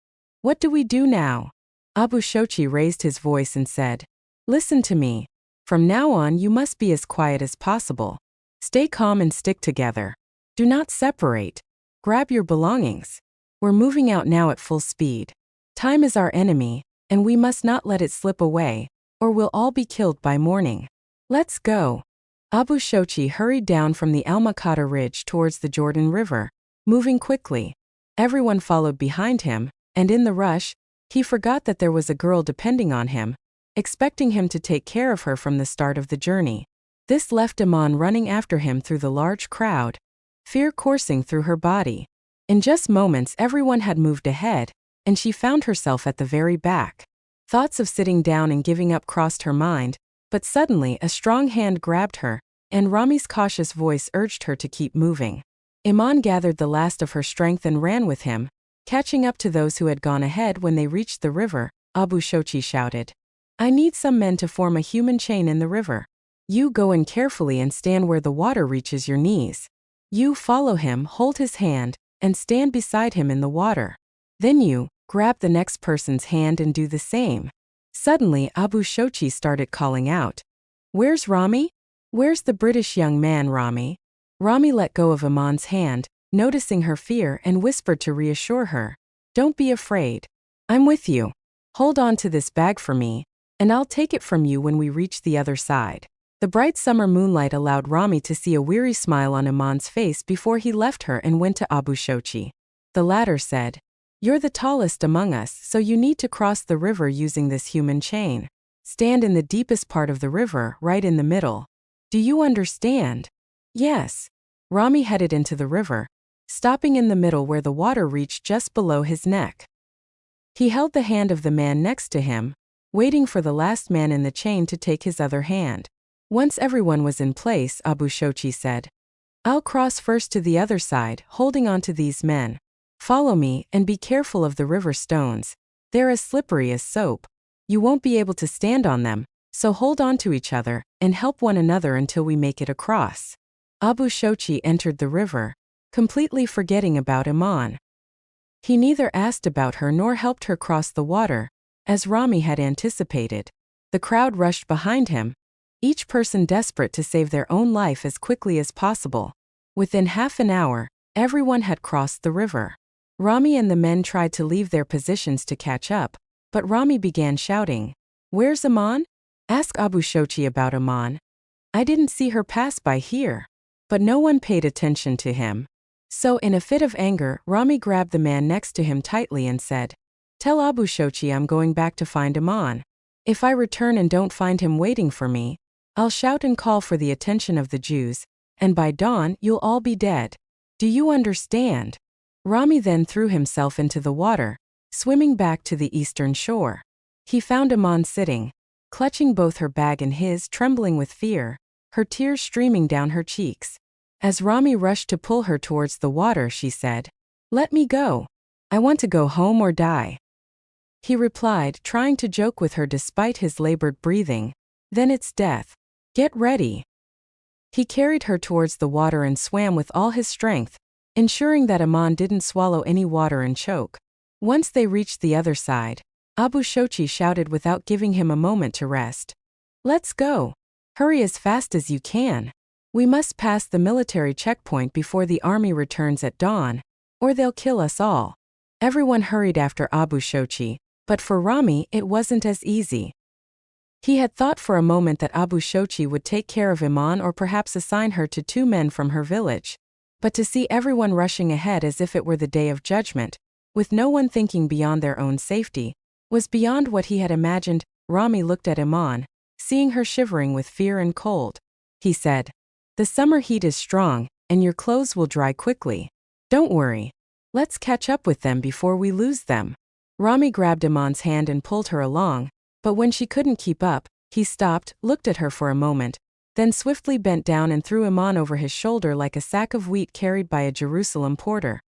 "What do we do now?" Abu Shochi raised his voice and said, "Listen to me. From now on you must be as quiet as possible. Stay calm and stick together. Do not separate. Grab your belongings. We're moving out now at full speed. Time is our enemy, and we must not let it slip away, or we'll all be killed by morning. Let's go." Abu Shochi hurried down from the Al-Makata ridge towards the Jordan River, moving quickly. Everyone followed behind him, and in the rush, he forgot that there was a girl depending on him, expecting him to take care of her from the start of the journey. This left Iman running after him through the large crowd, fear coursing through her body. In just moments everyone had moved ahead, and she found herself at the very back. Thoughts of sitting down and giving up crossed her mind, but suddenly a strong hand grabbed her, and Rami's cautious voice urged her to keep moving. Iman gathered the last of her strength and ran with him, catching up to those who had gone ahead. When they reached the river, Abu Shochi shouted, "I need some men to form a human chain in the river. You go in carefully and stand where the water reaches your knees. You follow him, hold his hand, and stand beside him in the water. Then you grab the next person's hand and do the same." Suddenly Abu Shochi started calling out, "Where's Rami? Where's the British young man, Rami?" Rami let go of Iman's hand, noticing her fear, and whispered to reassure her, "Don't be afraid. I'm with you. Hold on to this bag for me, and I'll take it from you when we reach the other side." The bright summer moonlight allowed Rami to see a weary smile on Iman's face before he left her and went to Abu Shochi. The latter said, "You're the tallest among us, so you need to cross the river using this human chain. Stand in the deepest part of the river, right in the middle. Do you understand?" "Yes." Rami headed into the river, stopping in the middle where the water reached just below his neck. He held the hand of the man next to him, waiting for the last man in the chain to take his other hand. Once everyone was in place, Abu Shochi said, "I'll cross first to the other side, holding on to these men. Follow me, and be careful of the river stones. They're as slippery as soap. You won't be able to stand on them, so hold on to each other, and help one another until we make it across." Abu Shochi entered the river, completely forgetting about Iman. He neither asked about her nor helped her cross the water, as Rami had anticipated. The crowd rushed behind him, each person desperate to save their own life as quickly as possible. Within half an hour, everyone had crossed the river. Rami and the men tried to leave their positions to catch up, but Rami began shouting, "Where's Iman? Ask Abu Shochi about Iman. I didn't see her pass by here." But no one paid attention to him. So in a fit of anger, Rami grabbed the man next to him tightly and said, "Tell Abu Shochi I'm going back to find Iman. If I return and don't find him waiting for me, I'll shout and call for the attention of the Jews, and by dawn you'll all be dead. Do you understand?" Rami then threw himself into the water, swimming back to the eastern shore. He found Iman sitting, clutching both her bag and his, trembling with fear, her tears streaming down her cheeks. As Rami rushed to pull her towards the water, she said, "Let me go. I want to go home or die." He replied, trying to joke with her despite his labored breathing, "Then it's death. Get ready." He carried her towards the water and swam with all his strength, ensuring that Iman didn't swallow any water and choke. Once they reached the other side, Abu Shochi shouted without giving him a moment to rest, "Let's go. Hurry as fast as you can. We must pass the military checkpoint before the army returns at dawn, or they'll kill us all." Everyone hurried after Abu Shochi, but for Rami it wasn't as easy. He had thought for a moment that Abu Shochi would take care of Iman or perhaps assign her to 2 men from her village. But to see everyone rushing ahead as if it were the day of judgment, with no one thinking beyond their own safety, was beyond what he had imagined. Rami looked at Iman, seeing her shivering with fear and cold. He said, "The summer heat is strong, and your clothes will dry quickly. Don't worry. Let's catch up with them before we lose them." Rami grabbed Iman's hand and pulled her along, but when she couldn't keep up, he stopped, looked at her for a moment, then swiftly bent down and threw Iman over his shoulder like a sack of wheat carried by a Jerusalem porter.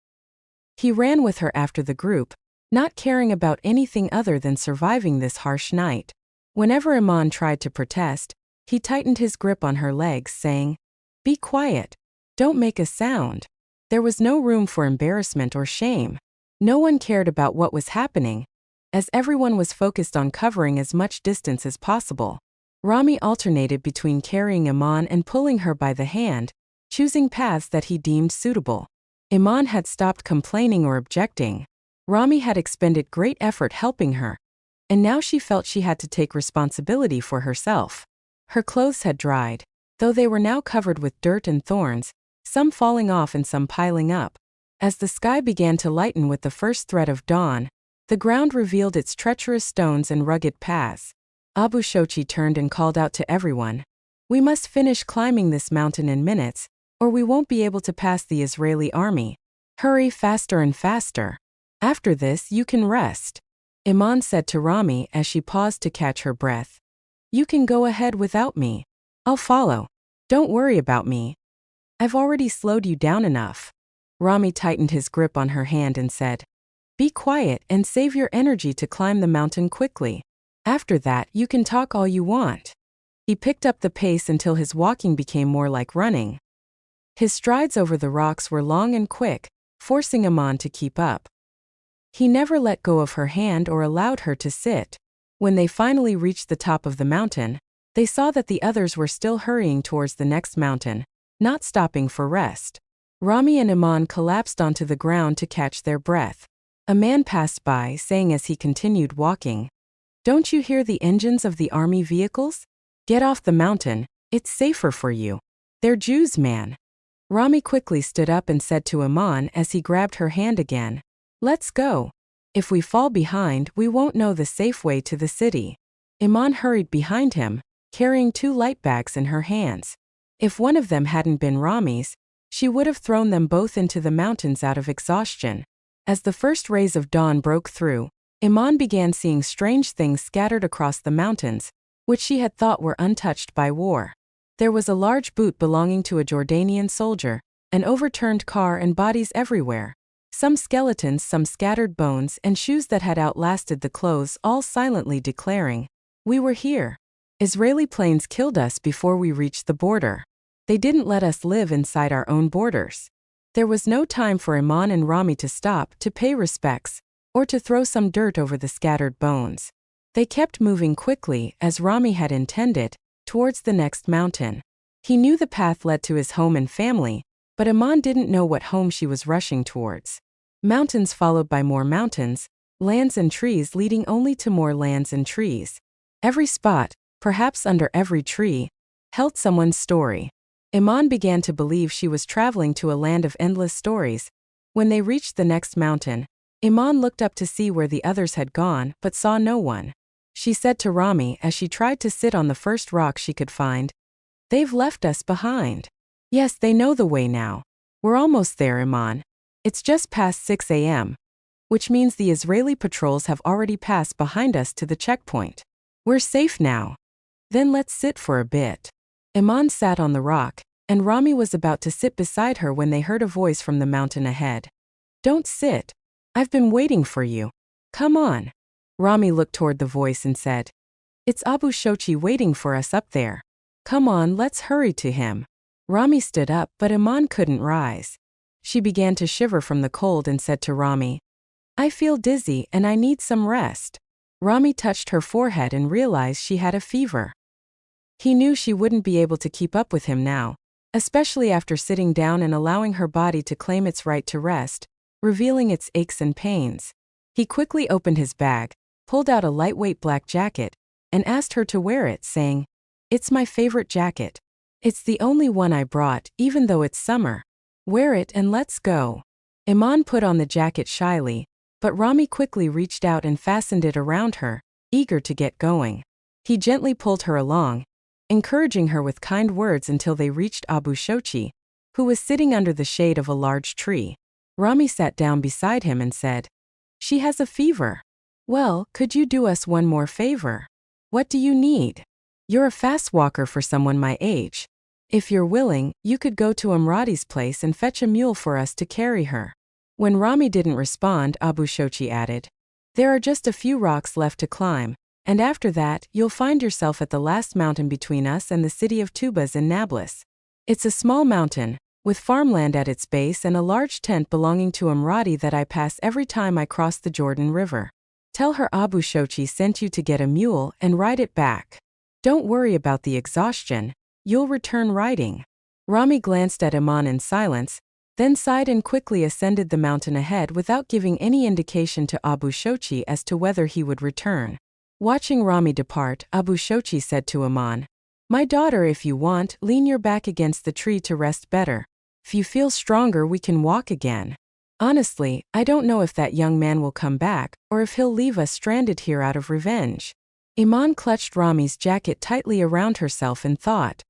He ran with her after the group, not caring about anything other than surviving this harsh night. Whenever Iman tried to protest, he tightened his grip on her legs, saying, "Be quiet. Don't make a sound." There was no room for embarrassment or shame. No one cared about what was happening, as everyone was focused on covering as much distance as possible. Rami alternated between carrying Iman and pulling her by the hand, choosing paths that he deemed suitable. Iman had stopped complaining or objecting. Rami had expended great effort helping her, and now she felt she had to take responsibility for herself. Her clothes had dried, though they were now covered with dirt and thorns, some falling off and some piling up. As the sky began to lighten with the first threat of dawn, the ground revealed its treacherous stones and rugged paths. Abu Shochi turned and called out to everyone, We must finish climbing this mountain in minutes, or we won't be able to pass the Israeli army. Hurry faster and faster. After this, you can rest. Iman said to Rami as she paused to catch her breath. You can go ahead without me. I'll follow. Don't worry about me. I've already slowed you down enough. Rami tightened his grip on her hand and said, Be quiet and save your energy to climb the mountain quickly. After that, you can talk all you want. He picked up the pace until his walking became more like running. His strides over the rocks were long and quick, forcing Iman to keep up. He never let go of her hand or allowed her to sit. When they finally reached the top of the mountain, they saw that the others were still hurrying towards the next mountain, not stopping for rest. Rami and Iman collapsed onto the ground to catch their breath. A man passed by, saying as he continued walking, Don't you hear the engines of the army vehicles? Get off the mountain, it's safer for you. They're Jews, man. Rami quickly stood up and said to Iman as he grabbed her hand again, Let's go. If we fall behind, we won't know the safe way to the city. Iman hurried behind him, carrying 2 light bags in her hands. If one of them hadn't been Rami's, she would have thrown them both into the mountains out of exhaustion. As the first rays of dawn broke through, Iman began seeing strange things scattered across the mountains, which she had thought were untouched by war. There was a large boot belonging to a Jordanian soldier, an overturned car and bodies everywhere. Some skeletons, some scattered bones, and shoes that had outlasted the clothes, all silently declaring, We were here. Israeli planes killed us before we reached the border. They didn't let us live inside our own borders. There was no time for Iman and Rami to stop, to pay respects, or to throw some dirt over the scattered bones. They kept moving quickly, as Rami had intended, towards the next mountain. He knew the path led to his home and family, but Iman didn't know what home she was rushing towards. Mountains followed by more mountains, lands and trees leading only to more lands and trees. Every spot, perhaps under every tree, held someone's story. Iman began to believe she was traveling to a land of endless stories. When they reached the next mountain, Iman looked up to see where the others had gone but saw no one. She said to Rami as she tried to sit on the first rock she could find, They've left us behind. Yes, they know the way now. We're almost there, Iman. It's just past 6 a.m., which means the Israeli patrols have already passed behind us to the checkpoint. We're safe now. Then let's sit for a bit. Iman sat on the rock, and Rami was about to sit beside her when they heard a voice from the mountain ahead. Don't sit. I've been waiting for you. Come on. Rami looked toward the voice and said, It's Abu Shochi waiting for us up there. Come on, let's hurry to him. Rami stood up, but Iman couldn't rise. She began to shiver from the cold and said to Rami, I feel dizzy and I need some rest. Rami touched her forehead and realized she had a fever. He knew she wouldn't be able to keep up with him now, especially after sitting down and allowing her body to claim its right to rest, revealing its aches and pains. He quickly opened his bag, pulled out a lightweight black jacket, and asked her to wear it, saying, It's my favorite jacket. It's the only one I brought, even though it's summer. Wear it and let's go. Iman put on the jacket shyly, but Rami quickly reached out and fastened it around her, eager to get going. He gently pulled her along, encouraging her with kind words until they reached Abu Shochi, who was sitting under the shade of a large tree. Rami sat down beside him and said, She has a fever. Well, could you do us one more favor? What do you need? You're a fast walker for someone my age. If you're willing, you could go to Amrati's place and fetch a mule for us to carry her. When Rami didn't respond, Abu Shochi added, There are just a few rocks left to climb, and after that, you'll find yourself at the last mountain between us and the city of Tubas in Nablus. It's a small mountain, with farmland at its base and a large tent belonging to Amrati that I pass every time I cross the Jordan River. Tell her Abu Shochi sent you to get a mule and ride it back. Don't worry about the exhaustion. You'll return riding. Rami glanced at Iman in silence, then sighed and quickly ascended the mountain ahead without giving any indication to Abu Shochi as to whether he would return. Watching Rami depart, Abu Shochi said to Iman, My daughter, if you want, lean your back against the tree to rest better. If you feel stronger, we can walk again. Honestly, I don't know if that young man will come back, or if he'll leave us stranded here out of revenge. Iman clutched Rami's jacket tightly around herself and thought,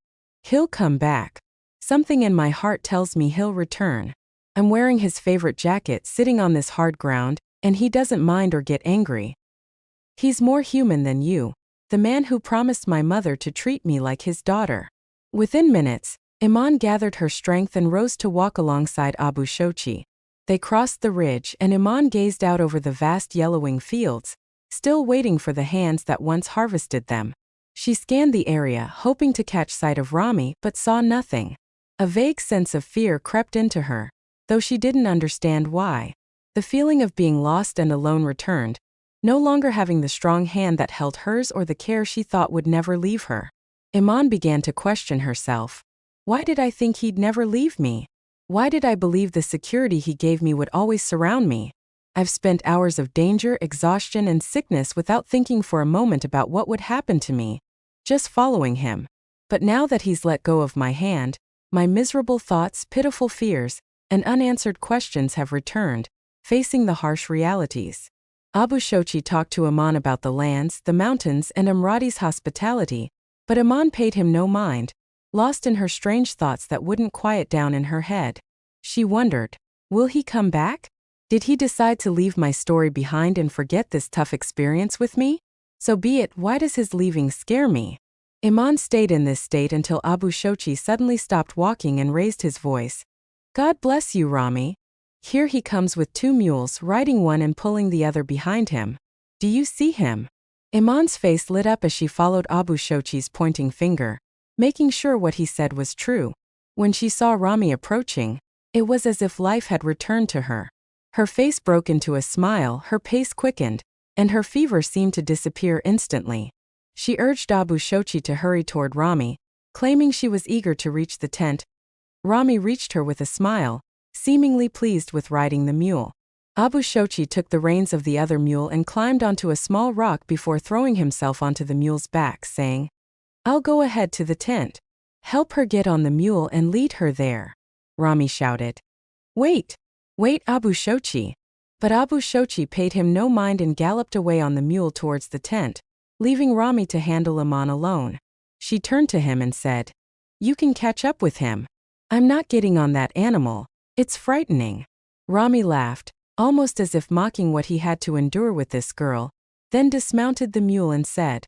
He'll come back. Something in my heart tells me he'll return. I'm wearing his favorite jacket sitting on this hard ground, and he doesn't mind or get angry. He's more human than you, the man who promised my mother to treat me like his daughter. Within minutes, Iman gathered her strength and rose to walk alongside Abu Shochi. They crossed the ridge and Iman gazed out over the vast yellowing fields, still waiting for the hands that once harvested them. She scanned the area, hoping to catch sight of Rami, but saw nothing. A vague sense of fear crept into her, though she didn't understand why. The feeling of being lost and alone returned, no longer having the strong hand that held hers or the care she thought would never leave her. Iman began to question herself. Why did I think he'd never leave me? Why did I believe the security he gave me would always surround me? I've spent hours of danger, exhaustion, and sickness without thinking for a moment about what would happen to me, just following him. But now that he's let go of my hand, my miserable thoughts, pitiful fears, and unanswered questions have returned, facing the harsh realities. Abu Shochi talked to Iman about the lands, the mountains, and Imrati's hospitality, but Iman paid him no mind, lost in her strange thoughts that wouldn't quiet down in her head. She wondered, will he come back? Did he decide to leave my story behind and forget this tough experience with me? So be it. Why does his leaving scare me? Iman stayed in this state until Abu Shochi suddenly stopped walking and raised his voice. God bless you, Rami. Here he comes with 2 mules, riding one and pulling the other behind him. Do you see him? Iman's face lit up as she followed Abu Shochi's pointing finger, making sure what he said was true. When she saw Rami approaching, it was as if life had returned to her. Her face broke into a smile, her pace quickened, and her fever seemed to disappear instantly. She urged Abu Shochi to hurry toward Rami, claiming she was eager to reach the tent. Rami reached her with a smile, seemingly pleased with riding the mule. Abu Shochi took the reins of the other mule and climbed onto a small rock before throwing himself onto the mule's back, saying, I'll go ahead to the tent. Help her get on the mule and lead her there. Rami shouted. Wait, Abu Shochi. But Abu Shochi paid him no mind and galloped away on the mule towards the tent, leaving Rami to handle Iman alone. She turned to him and said, You can catch up with him. I'm not getting on that animal. It's frightening. Rami laughed, almost as if mocking what he had to endure with this girl, then dismounted the mule and said,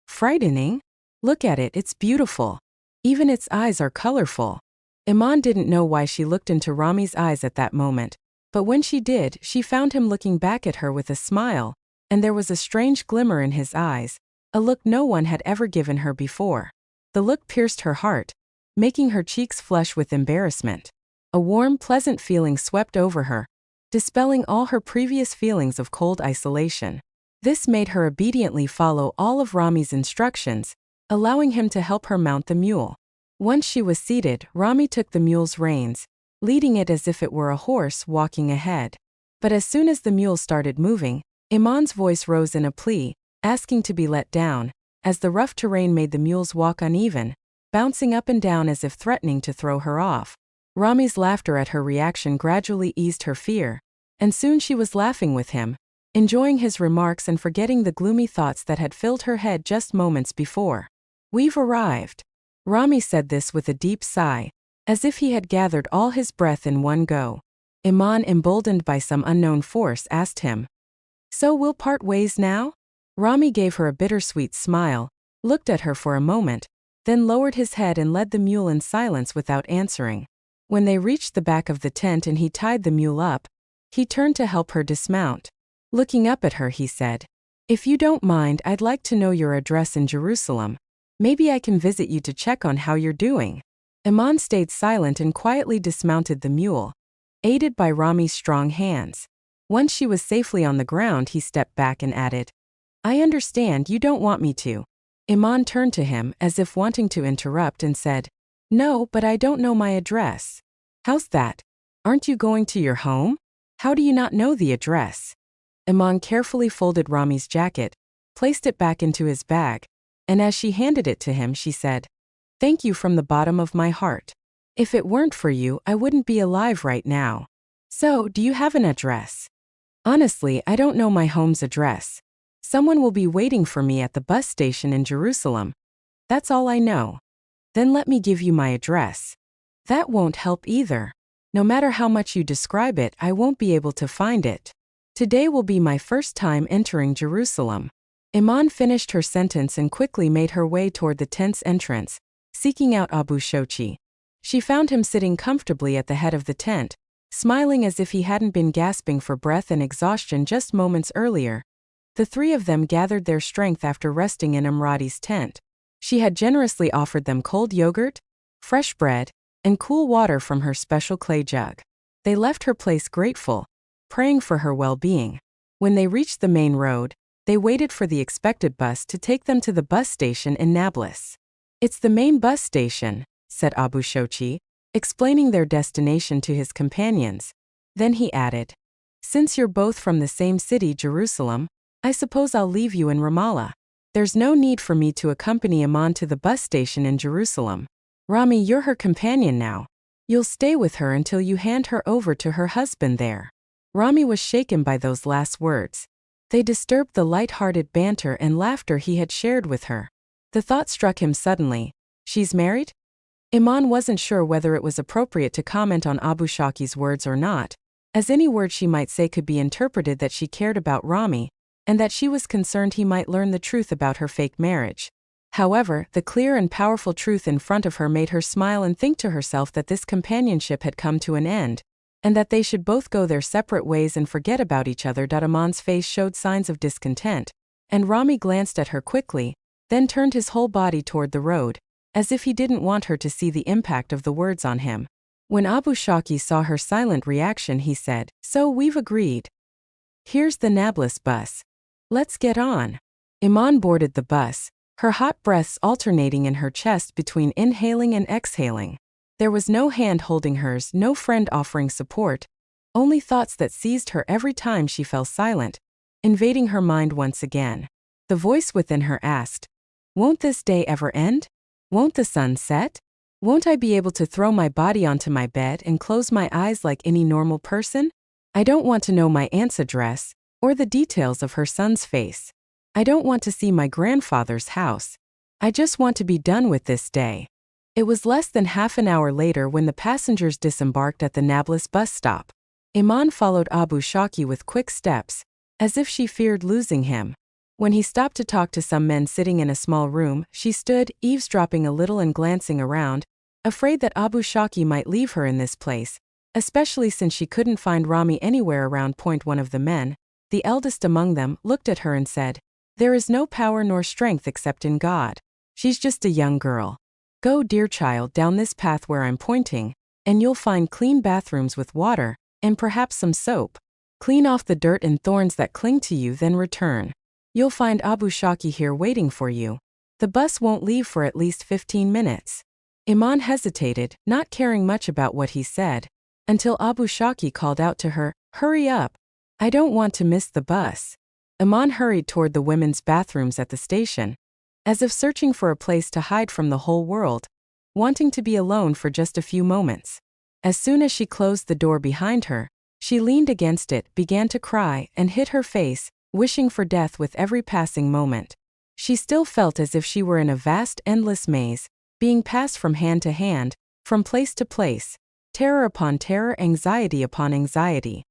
Frightening? Look at it, it's beautiful. Even its eyes are colorful. Iman didn't know why she looked into Rami's eyes at that moment, but when she did, she found him looking back at her with a smile, and there was a strange glimmer in his eyes, a look no one had ever given her before. The look pierced her heart, making her cheeks flush with embarrassment. A warm, pleasant feeling swept over her, dispelling all her previous feelings of cold isolation. This made her obediently follow all of Rami's instructions, allowing him to help her mount the mule. Once she was seated, Rami took the mule's reins, leading it as if it were a horse walking ahead. But as soon as the mule started moving, Iman's voice rose in a plea, asking to be let down, as the rough terrain made the mule's walk uneven, bouncing up and down as if threatening to throw her off. Rami's laughter at her reaction gradually eased her fear, and soon she was laughing with him, enjoying his remarks and forgetting the gloomy thoughts that had filled her head just moments before. We've arrived. Rami said this with a deep sigh, as if he had gathered all his breath in one go. Iman, emboldened by some unknown force, asked him, So we'll part ways now? Rami gave her a bittersweet smile, looked at her for a moment, then lowered his head and led the mule in silence without answering. When they reached the back of the tent and he tied the mule up, he turned to help her dismount. Looking up at her, he said, If you don't mind, I'd like to know your address in Jerusalem. Maybe I can visit you to check on how you're doing. Iman stayed silent and quietly dismounted the mule, aided by Rami's strong hands. Once she was safely on the ground, he stepped back and added, I understand you don't want me to. Iman turned to him as if wanting to interrupt and said, No, but I don't know my address. How's that? Aren't you going to your home? How do you not know the address? Iman carefully folded Rami's jacket, placed it back into his bag, and as she handed it to him, she said, Thank you from the bottom of my heart. If it weren't for you, I wouldn't be alive right now. So, do you have an address? Honestly, I don't know my home's address. Someone will be waiting for me at the bus station in Jerusalem. That's all I know. Then let me give you my address. That won't help either. No matter how much you describe it, I won't be able to find it. Today will be my first time entering Jerusalem. Iman finished her sentence and quickly made her way toward the tent's entrance, seeking out Abu Shochi. She found him sitting comfortably at the head of the tent, smiling as if he hadn't been gasping for breath and exhaustion just moments earlier. The three of them gathered their strength after resting in Amrati's tent. She had generously offered them cold yogurt, fresh bread, and cool water from her special clay jug. They left her place grateful, praying for her well-being. When they reached the main road, they waited for the expected bus to take them to the bus station in Nablus. "It's the main bus station," said Abu Shochi, explaining their destination to his companions. Then he added, "Since you're both from the same city, Jerusalem, I suppose I'll leave you in Ramallah. There's no need for me to accompany Iman to the bus station in Jerusalem. Rami, you're her companion now. You'll stay with her until you hand her over to her husband there." Rami was shaken by those last words. They disturbed the light-hearted banter and laughter he had shared with her. The thought struck him suddenly. She's married? Iman wasn't sure whether it was appropriate to comment on Abu Shoki's words or not, as any word she might say could be interpreted that she cared about Rami, and that she was concerned he might learn the truth about her fake marriage. However, the clear and powerful truth in front of her made her smile and think to herself that this companionship had come to an end, and that they should both go their separate ways and forget about each other. Iman's face showed signs of discontent, and Rami glanced at her quickly, then turned his whole body toward the road, as if he didn't want her to see the impact of the words on him. When Abu Shoki saw her silent reaction, he said, "So we've agreed. Here's the Nablus bus. Let's get on." Iman boarded the bus, her hot breaths alternating in her chest between inhaling and exhaling. There was no hand holding hers, no friend offering support, only thoughts that seized her every time she fell silent, invading her mind once again. The voice within her asked, "Won't this day ever end? Won't the sun set? Won't I be able to throw my body onto my bed and close my eyes like any normal person? I don't want to know my aunt's address, or the details of her son's face. I don't want to see my grandfather's house. I just want to be done with this day." It was less than half an hour later when the passengers disembarked at the Nablus bus stop. Iman followed Abu Shoki with quick steps, as if she feared losing him. When he stopped to talk to some men sitting in a small room, she stood, eavesdropping a little and glancing around, afraid that Abu Shoki might leave her in this place, especially since she couldn't find Rami anywhere around. One of the men, the eldest among them, looked at her and said, "There is no power nor strength except in God. She's just a young girl. Go, dear child, down this path where I'm pointing, and you'll find clean bathrooms with water, and perhaps some soap. Clean off the dirt and thorns that cling to you, then return. You'll find Abu Shoki here waiting for you. The bus won't leave for at least 15 minutes. Iman hesitated, not caring much about what he said, until Abu Shoki called out to her, "Hurry up. I don't want to miss the bus." Iman hurried toward the women's bathrooms at the station, as if searching for a place to hide from the whole world, wanting to be alone for just a few moments. As soon as she closed the door behind her, she leaned against it, began to cry, and hid her face, wishing for death with every passing moment. She still felt as if she were in a vast, endless maze, being passed from hand to hand, from place to place, terror upon terror, anxiety upon anxiety.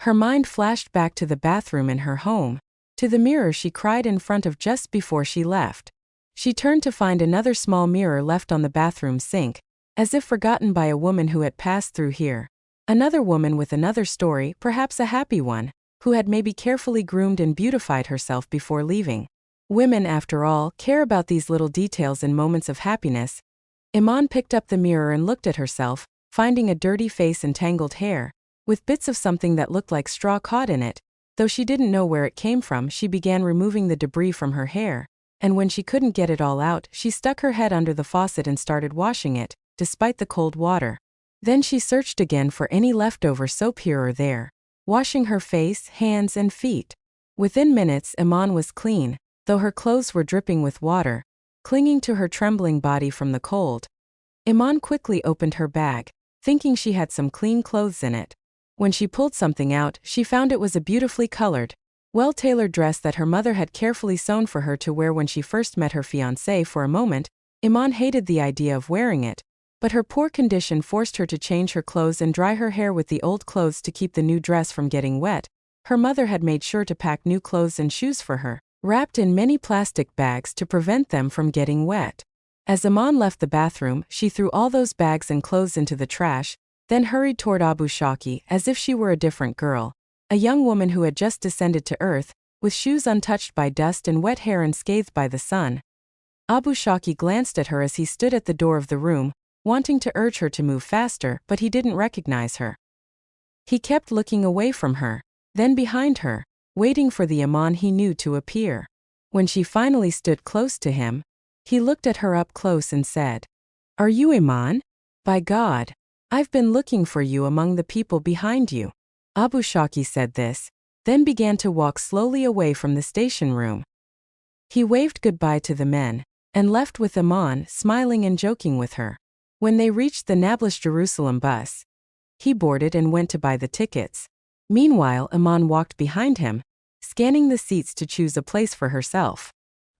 Her mind flashed back to the bathroom in her home, to the mirror she cried in front of just before she left. She turned to find another small mirror left on the bathroom sink, as if forgotten by a woman who had passed through here. Another woman with another story, perhaps a happy one, who had maybe carefully groomed and beautified herself before leaving. Women, after all, care about these little details in moments of happiness. Iman picked up the mirror and looked at herself, finding a dirty face and tangled hair, with bits of something that looked like straw caught in it. Though she didn't know where it came from, she began removing the debris from her hair, and when she couldn't get it all out, she stuck her head under the faucet and started washing it, despite the cold water. Then she searched again for any leftover soap here or there, washing her face, hands, and feet. Within minutes, Iman was clean, though her clothes were dripping with water, clinging to her trembling body from the cold. Iman quickly opened her bag, thinking she had some clean clothes in it. When she pulled something out, she found it was a beautifully colored, well-tailored dress that her mother had carefully sewn for her to wear when she first met her fiancé. For a moment, Iman hated the idea of wearing it, but her poor condition forced her to change her clothes and dry her hair with the old clothes to keep the new dress from getting wet. Her mother had made sure to pack new clothes and shoes for her, wrapped in many plastic bags to prevent them from getting wet. As Iman left the bathroom, she threw all those bags and clothes into the trash, then hurried toward Abu Shaki as if she were a different girl, a young woman who had just descended to earth, with shoes untouched by dust and wet hair unscathed by the sun. Abu Shaki glanced at her as he stood at the door of the room, wanting to urge her to move faster, but he didn't recognize her. He kept looking away from her, then behind her, waiting for the Iman he knew to appear. When she finally stood close to him, he looked at her up close and said, "Are you Iman? By God, I've been looking for you among the people behind you." Abu Shaki said this, then began to walk slowly away from the station room. He waved goodbye to the men, and left with Iman, smiling and joking with her. When they reached the Nablus Jerusalem bus, he boarded and went to buy the tickets. Meanwhile, Iman walked behind him, scanning the seats to choose a place for herself.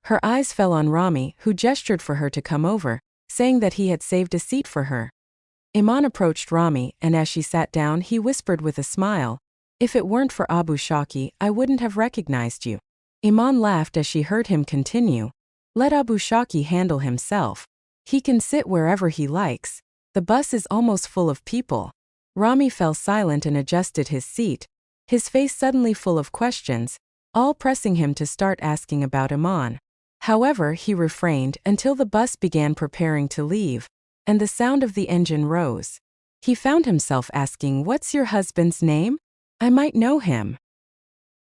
Her eyes fell on Rami, who gestured for her to come over, saying that he had saved a seat for her. Iman approached Rami, and as she sat down, he whispered with a smile, "If it weren't for Abu Shaki, I wouldn't have recognized you." Iman laughed as she heard him continue, "Let Abu Shaki handle himself. He can sit wherever he likes. The bus is almost full of people." Rami fell silent and adjusted his seat, his face suddenly full of questions, all pressing him to start asking about Iman. However, he refrained until the bus began preparing to leave, and the sound of the engine rose. He found himself asking, "What's your husband's name? I might know him."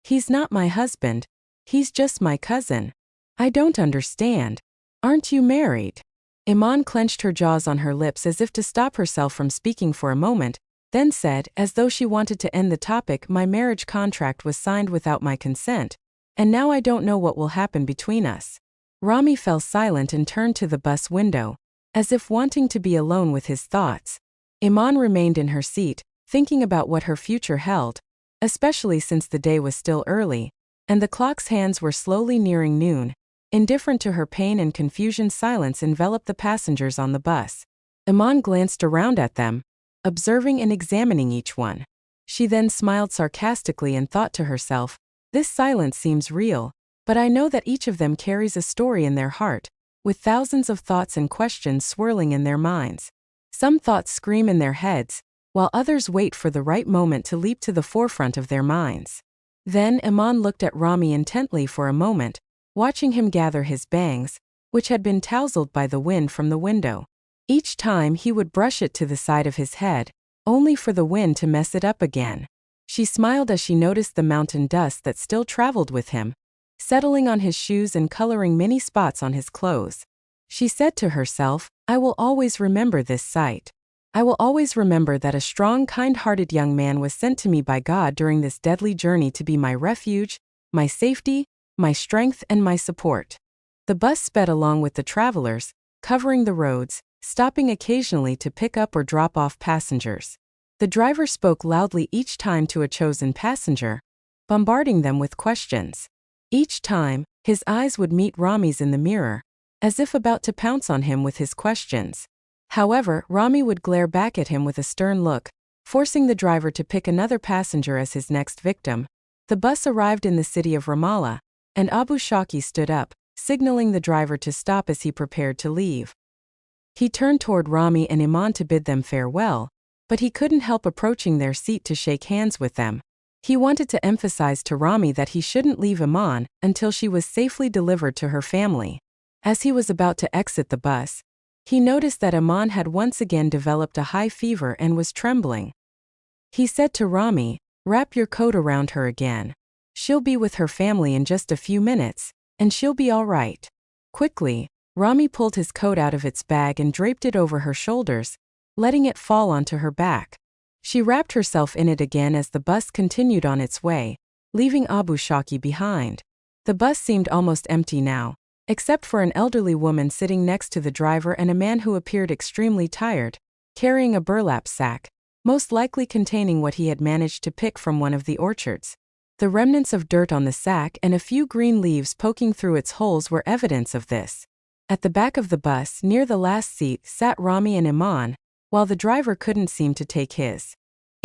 "He's not my husband. He's just my cousin." "I don't understand. Aren't you married?" Iman clenched her jaws on her lips as if to stop herself from speaking for a moment, then said, as though she wanted to end the topic, "My marriage contract was signed without my consent, and now I don't know what will happen between us." Rami fell silent and turned to the bus window, as if wanting to be alone with his thoughts. Iman remained in her seat, thinking about what her future held, especially since the day was still early, and the clock's hands were slowly nearing noon. Indifferent to her pain and confusion, silence enveloped the passengers on the bus. Iman glanced around at them, observing and examining each one. She then smiled sarcastically and thought to herself, "This silence seems real, but I know that each of them carries a story in their heart, with thousands of thoughts and questions swirling in their minds. Some thoughts scream in their heads, while others wait for the right moment to leap to the forefront of their minds." Then Iman looked at Rami intently for a moment, watching him gather his bangs, which had been tousled by the wind from the window. Each time he would brush it to the side of his head, only for the wind to mess it up again. She smiled as she noticed the mountain dust that still traveled with him, settling on his shoes and coloring many spots on his clothes. She said to herself, "I will always remember this sight. I will always remember that a strong, kind-hearted young man was sent to me by God during this deadly journey to be my refuge, my safety, my strength and my support." The bus sped along with the travelers, covering the roads, stopping occasionally to pick up or drop off passengers. The driver spoke loudly each time to a chosen passenger, bombarding them with questions. Each time, his eyes would meet Rami's in the mirror, as if about to pounce on him with his questions. However, Rami would glare back at him with a stern look, forcing the driver to pick another passenger as his next victim. The bus arrived in the city of Ramallah, and Abu Shaki stood up, signaling the driver to stop as he prepared to leave. He turned toward Rami and Iman to bid them farewell, but he couldn't help approaching their seat to shake hands with them. He wanted to emphasize to Rami that he shouldn't leave Iman until she was safely delivered to her family. As he was about to exit the bus, he noticed that Iman had once again developed a high fever and was trembling. He said to Rami, "Wrap your coat around her again. She'll be with her family in just a few minutes, and she'll be all right." Quickly, Rami pulled his coat out of its bag and draped it over her shoulders, letting it fall onto her back. She wrapped herself in it again as the bus continued on its way, leaving Abu Shaki behind. The bus seemed almost empty now, except for an elderly woman sitting next to the driver and a man who appeared extremely tired, carrying a burlap sack, most likely containing what he had managed to pick from one of the orchards. The remnants of dirt on the sack and a few green leaves poking through its holes were evidence of this. At the back of the bus, near the last seat, sat Rami and Iman, while the driver couldn't seem to take his.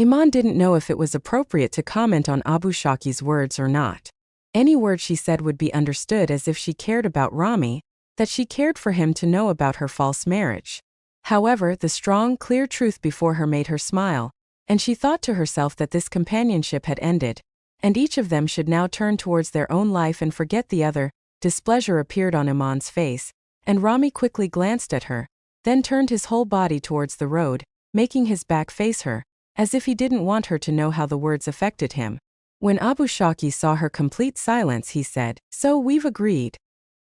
Iman didn't know if it was appropriate to comment on Abu Shaki's words or not. Any word she said would be understood as if she cared about Rami, that she cared for him to know about her false marriage. However, the strong, clear truth before her made her smile, and she thought to herself that this companionship had ended, and each of them should now turn towards their own life and forget the other. Displeasure appeared on Iman's face, and Rami quickly glanced at her, then turned his whole body towards the road, making his back face her, as if he didn't want her to know how the words affected him. When Abu Shaki saw her complete silence, he said, "So we've agreed.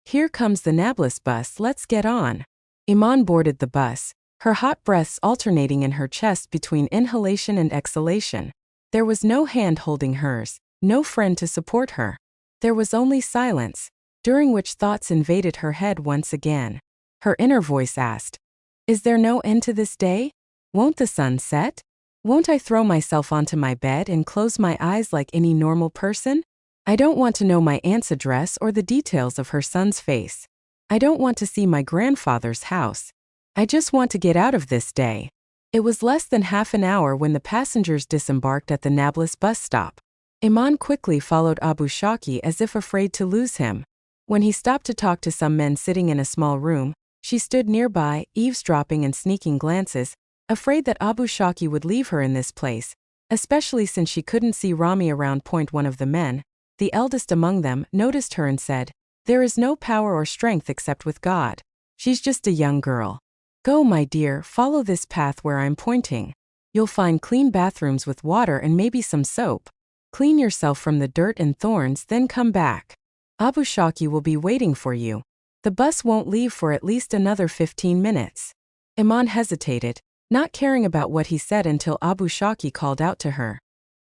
Here comes the Nablus bus, let's get on." Iman boarded the bus, her hot breaths alternating in her chest between inhalation and exhalation. There was no hand holding hers, no friend to support her. There was only silence, during which thoughts invaded her head once again. Her inner voice asked, "Is there no end to this day? Won't the sun set? Won't I throw myself onto my bed and close my eyes like any normal person? I don't want to know my aunt's address or the details of her son's face. I don't want to see my grandfather's house. I just want to get out of this day." It was less than half an hour when the passengers disembarked at the Nablus bus stop. Iman quickly followed Abu Shaki as if afraid to lose him. When he stopped to talk to some men sitting in a small room, she stood nearby, eavesdropping and sneaking glances, afraid that Abu Shaki would leave her in this place, especially since she couldn't see Rami around. One of the men, the eldest among them, noticed her and said, "There is no power or strength except with God. She's just a young girl. Go, my dear, follow this path where I'm pointing. You'll find clean bathrooms with water and maybe some soap. Clean yourself from the dirt and thorns, then come back. Abu Shaki will be waiting for you. The bus won't leave for at least another 15 minutes. Iman hesitated, not caring about what he said until Abu Shaki called out to her,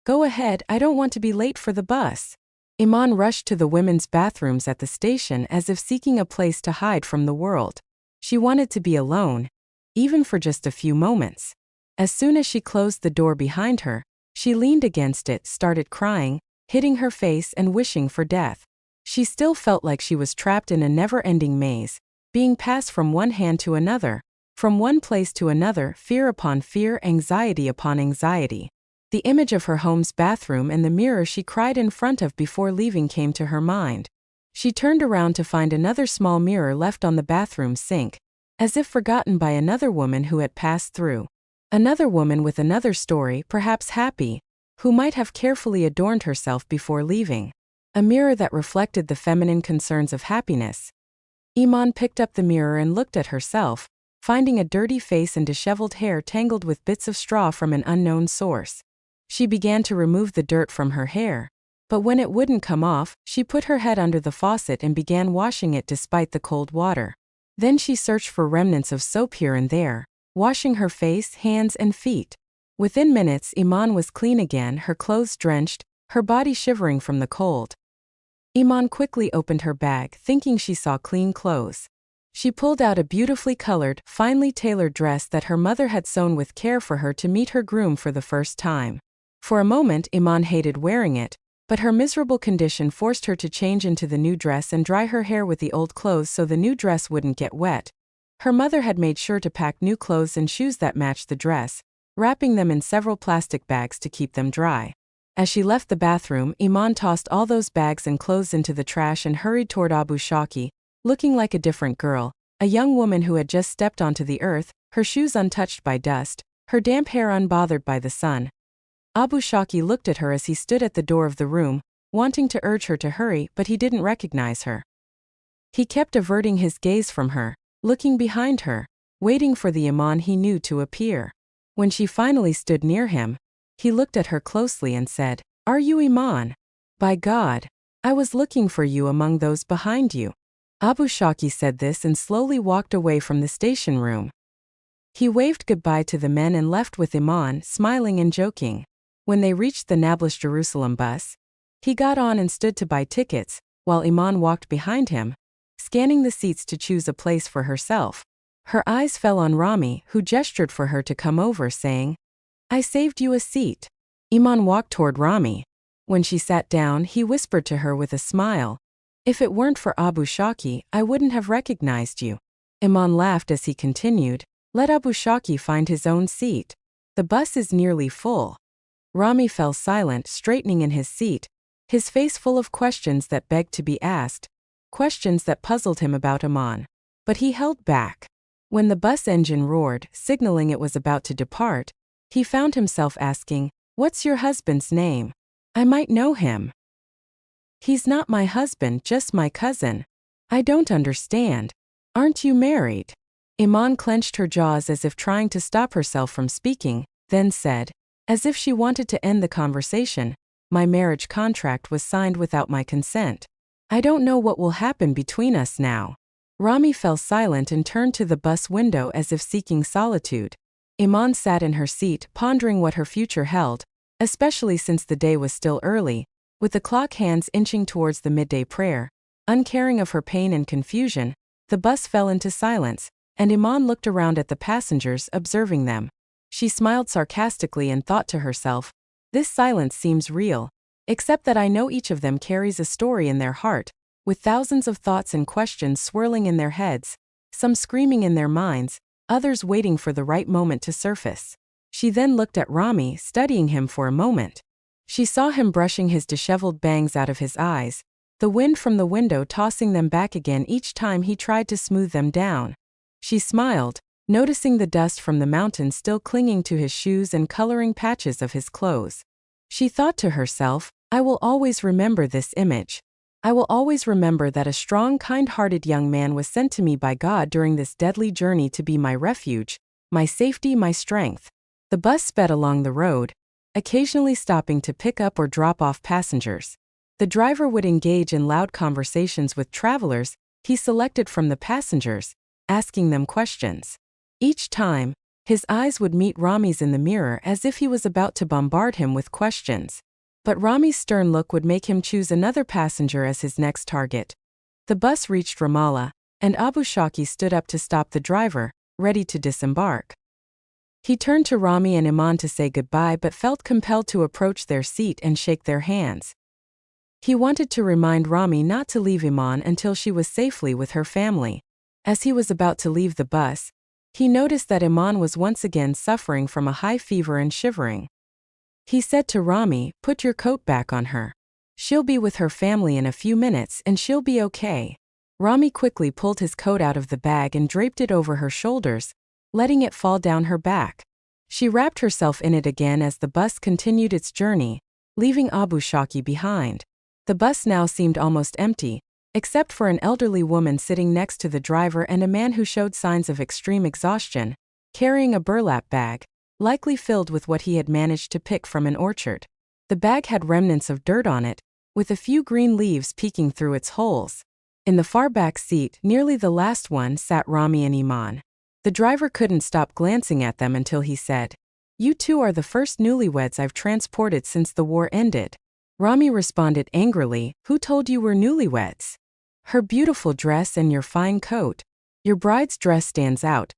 "Go ahead, I don't want to be late for the bus." Iman rushed to the women's bathrooms at the station as if seeking a place to hide from the world. She wanted to be alone, even for just a few moments. As soon as she closed the door behind her, she leaned against it, started crying, hitting her face and wishing for death. She still felt like she was trapped in a never-ending maze, being passed from one hand to another, from one place to another, fear upon fear, anxiety upon anxiety. The image of her home's bathroom and the mirror she cried in front of before leaving came to her mind. She turned around to find another small mirror left on the bathroom sink, as if forgotten by another woman who had passed through. Another woman with another story, perhaps happy, who might have carefully adorned herself before leaving. A mirror that reflected the feminine concerns of happiness. Iman picked up the mirror and looked at herself, finding a dirty face and disheveled hair tangled with bits of straw from an unknown source. She began to remove the dirt from her hair, but when it wouldn't come off, she put her head under the faucet and began washing it despite the cold water. Then she searched for remnants of soap here and there, washing her face, hands, and feet. Within minutes, Iman was clean again, her clothes drenched, her body shivering from the cold. Iman quickly opened her bag, thinking she saw clean clothes. She pulled out a beautifully colored, finely tailored dress that her mother had sewn with care for her to meet her groom for the first time. For a moment, Iman hated wearing it, but her miserable condition forced her to change into the new dress and dry her hair with the old clothes so the new dress wouldn't get wet. Her mother had made sure to pack new clothes and shoes that matched the dress, wrapping them in several plastic bags to keep them dry. As she left the bathroom, Iman tossed all those bags and clothes into the trash and hurried toward Abu Shaki, looking like a different girl, a young woman who had just stepped onto the earth, her shoes untouched by dust, her damp hair unbothered by the sun. Abu Shaki looked at her as he stood at the door of the room, wanting to urge her to hurry, but he didn't recognize her. He kept averting his gaze from her, looking behind her, waiting for the Iman he knew to appear. When she finally stood near him, he looked at her closely and said, "Are you Iman? By God, I was looking for you among those behind you." Abu Shaki said this and slowly walked away from the station room. He waved goodbye to the men and left with Iman, smiling and joking. When they reached the Nablus Jerusalem bus, he got on and stood to buy tickets, while Iman walked behind him, scanning the seats to choose a place for herself. Her eyes fell on Rami, who gestured for her to come over, saying, "I saved you a seat." Iman walked toward Rami. When she sat down, he whispered to her with a smile, If it weren't for Abu Shaki, I wouldn't have recognized you. Iman laughed as he continued, let Abu Shaki find his own seat. The bus is nearly full. Rami fell silent, straightening in his seat, his face full of questions that begged to be asked, questions that puzzled him about Iman. But he held back. When the bus engine roared, signaling it was about to depart, he found himself asking, "What's your husband's name? I might know him." "He's not my husband, just my cousin." "I don't understand. Aren't you married?" Iman clenched her jaws as if trying to stop herself from speaking, then said, as if she wanted to end the conversation, "My marriage contract was signed without my consent. I don't know what will happen between us now." Rami fell silent and turned to the bus window as if seeking solitude. Iman sat in her seat, pondering what her future held, especially since the day was still early, with the clock hands inching towards the midday prayer. Uncaring of her pain and confusion, the bus fell into silence, and Iman looked around at the passengers, observing them. She smiled sarcastically and thought to herself, this silence seems real, except that I know each of them carries a story in their heart, with thousands of thoughts and questions swirling in their heads, some screaming in their minds, others waiting for the right moment to surface. She then looked at Rami, studying him for a moment. She saw him brushing his disheveled bangs out of his eyes, the wind from the window tossing them back again each time he tried to smooth them down. She smiled, noticing the dust from the mountain still clinging to his shoes and coloring patches of his clothes. She thought to herself, I will always remember this image. I will always remember that a strong, kind-hearted young man was sent to me by God during this deadly journey to be my refuge, my safety, my strength. The bus sped along the road, occasionally stopping to pick up or drop off passengers. The driver would engage in loud conversations with travelers he selected from the passengers, asking them questions. Each time, his eyes would meet Rami's in the mirror as if he was about to bombard him with questions. But Rami's stern look would make him choose another passenger as his next target. The bus reached Ramallah, and Abu Shaki stood up to stop the driver, ready to disembark. He turned to Rami and Iman to say goodbye but felt compelled to approach their seat and shake their hands. He wanted to remind Rami not to leave Iman until she was safely with her family. As he was about to leave the bus, he noticed that Iman was once again suffering from a high fever and shivering. He said to Rami, "Put your coat back on her. She'll be with her family in a few minutes and she'll be okay." Rami quickly pulled his coat out of the bag and draped it over her shoulders, letting it fall down her back. She wrapped herself in it again as the bus continued its journey, leaving Abu Shaki behind. The bus now seemed almost empty, except for an elderly woman sitting next to the driver and a man who showed signs of extreme exhaustion, carrying a burlap bag, likely filled with what he had managed to pick from an orchard. The bag had remnants of dirt on it, with a few green leaves peeking through its holes. In the far back seat, nearly the last one, sat Rami and Iman. The driver couldn't stop glancing at them until he said, "You two are the first newlyweds I've transported since the war ended." Rami responded angrily, "Who told you we're newlyweds? Her beautiful dress and your fine coat. Your bride's dress stands out.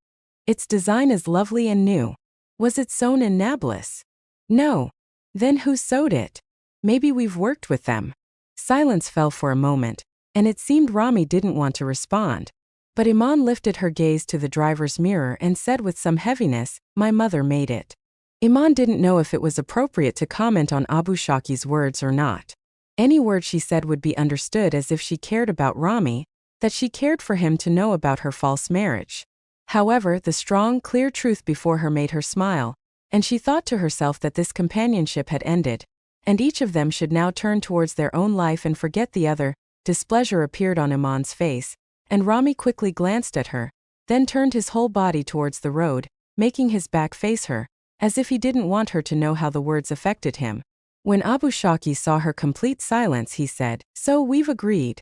Its design is lovely and new. Was it sewn in Nablus?" "No." "Then who sewed it? Maybe we've worked with them." Silence fell for a moment, and it seemed Rami didn't want to respond. But Iman lifted her gaze to the driver's mirror and said with some heaviness, "My mother made it." Iman didn't know if it was appropriate to comment on Abu Shaki's words or not. Any word she said would be understood as if she cared about Rami, that she cared for him to know about her false marriage. However, the strong, clear truth before her made her smile, and she thought to herself that this companionship had ended, and each of them should now turn towards their own life and forget the other. Displeasure appeared on Iman's face, and Rami quickly glanced at her, then turned his whole body towards the road, making his back face her, as if he didn't want her to know how the words affected him. When Abu Shaki saw her complete silence, he said, "So we've agreed.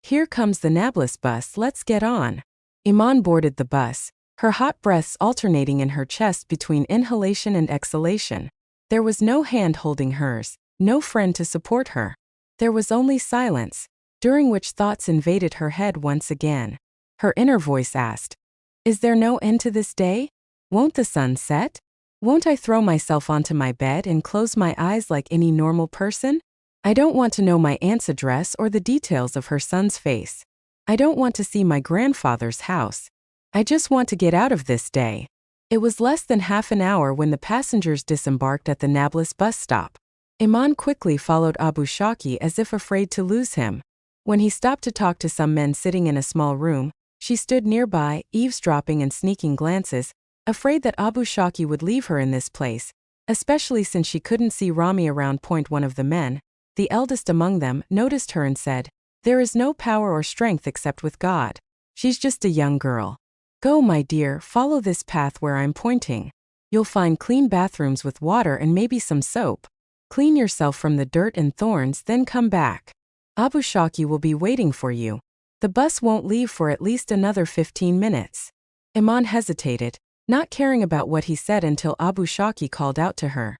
Here comes the Nablus bus, let's get on." Iman boarded the bus, her hot breaths alternating in her chest between inhalation and exhalation. There was no hand holding hers, no friend to support her. There was only silence, during which thoughts invaded her head once again. Her inner voice asked, "Is there no end to this day? Won't the sun set? Won't I throw myself onto my bed and close my eyes like any normal person? I don't want to know my aunt's address or the details of her son's face. I don't want to see my grandfather's house. I just want to get out of this day. It was less than half an hour when the passengers disembarked at the Nablus bus stop. Iman quickly followed Abu Shaki as if afraid to lose him. When he stopped to talk to some men sitting in a small room, she stood nearby, eavesdropping and sneaking glances, afraid that Abu Shaki would leave her in this place, especially since she couldn't see Rami around. One of the men, the eldest among them, noticed her and said, "There is no power or strength except with God. She's just a young girl. Go, my dear, follow this path where I'm pointing. You'll find clean bathrooms with water and maybe some soap. Clean yourself from the dirt and thorns, then come back. Abu Shaki will be waiting for you. The bus won't leave for at least another 15 minutes. Iman hesitated, not caring about what he said until Abu Shaki called out to her.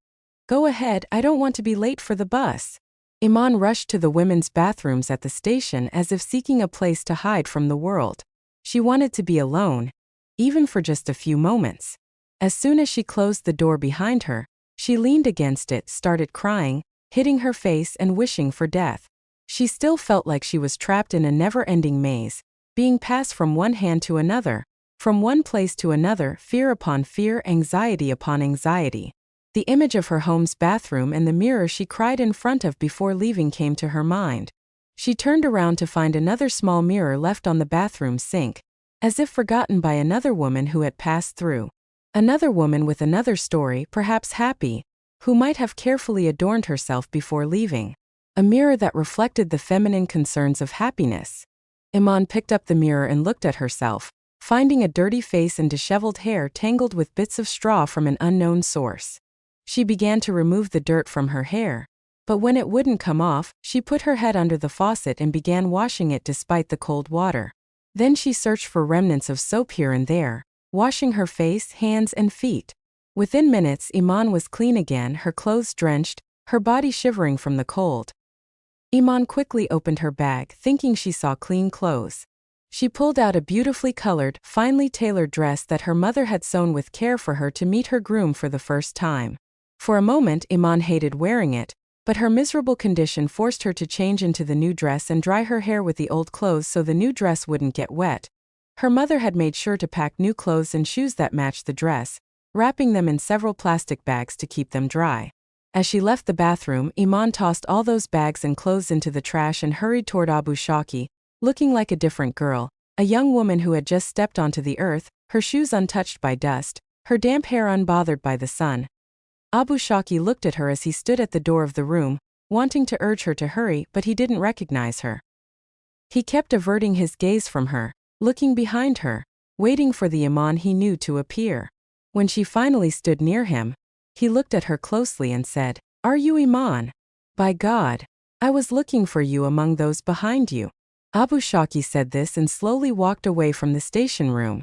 "Go ahead, I don't want to be late for the bus." Iman rushed to the women's bathrooms at the station as if seeking a place to hide from the world. She wanted to be alone, even for just a few moments. As soon as she closed the door behind her, she leaned against it, started crying, hitting her face and wishing for death. She still felt like she was trapped in a never-ending maze, being passed from one hand to another, from one place to another, fear upon fear, anxiety upon anxiety. The image of her home's bathroom and the mirror she cried in front of before leaving came to her mind. She turned around to find another small mirror left on the bathroom sink, as if forgotten by another woman who had passed through. Another woman with another story, perhaps happy, who might have carefully adorned herself before leaving. A mirror that reflected the feminine concerns of happiness. Iman picked up the mirror and looked at herself, finding a dirty face and disheveled hair tangled with bits of straw from an unknown source. She began to remove the dirt from her hair, but when it wouldn't come off, she put her head under the faucet and began washing it despite the cold water. Then she searched for remnants of soap here and there, washing her face, hands, and feet. Within minutes, Iman was clean again, her clothes drenched, her body shivering from the cold. Iman quickly opened her bag, thinking she saw clean clothes. She pulled out a beautifully colored, finely tailored dress that her mother had sewn with care for her to meet her groom for the first time. For a moment, Iman hated wearing it, but her miserable condition forced her to change into the new dress and dry her hair with the old clothes so the new dress wouldn't get wet. Her mother had made sure to pack new clothes and shoes that matched the dress, wrapping them in several plastic bags to keep them dry. As she left the bathroom, Iman tossed all those bags and clothes into the trash and hurried toward Abu Shaki, looking like a different girl, a young woman who had just stepped onto the earth, her shoes untouched by dust, her damp hair unbothered by the sun. Abu Shaki looked at her as he stood at the door of the room, wanting to urge her to hurry, but he didn't recognize her. He kept averting his gaze from her, looking behind her, waiting for the Iman he knew to appear. When she finally stood near him, he looked at her closely and said, "Are you Iman? By God, I was looking for you among those behind you." Abu Shaki said this and slowly walked away from the station room.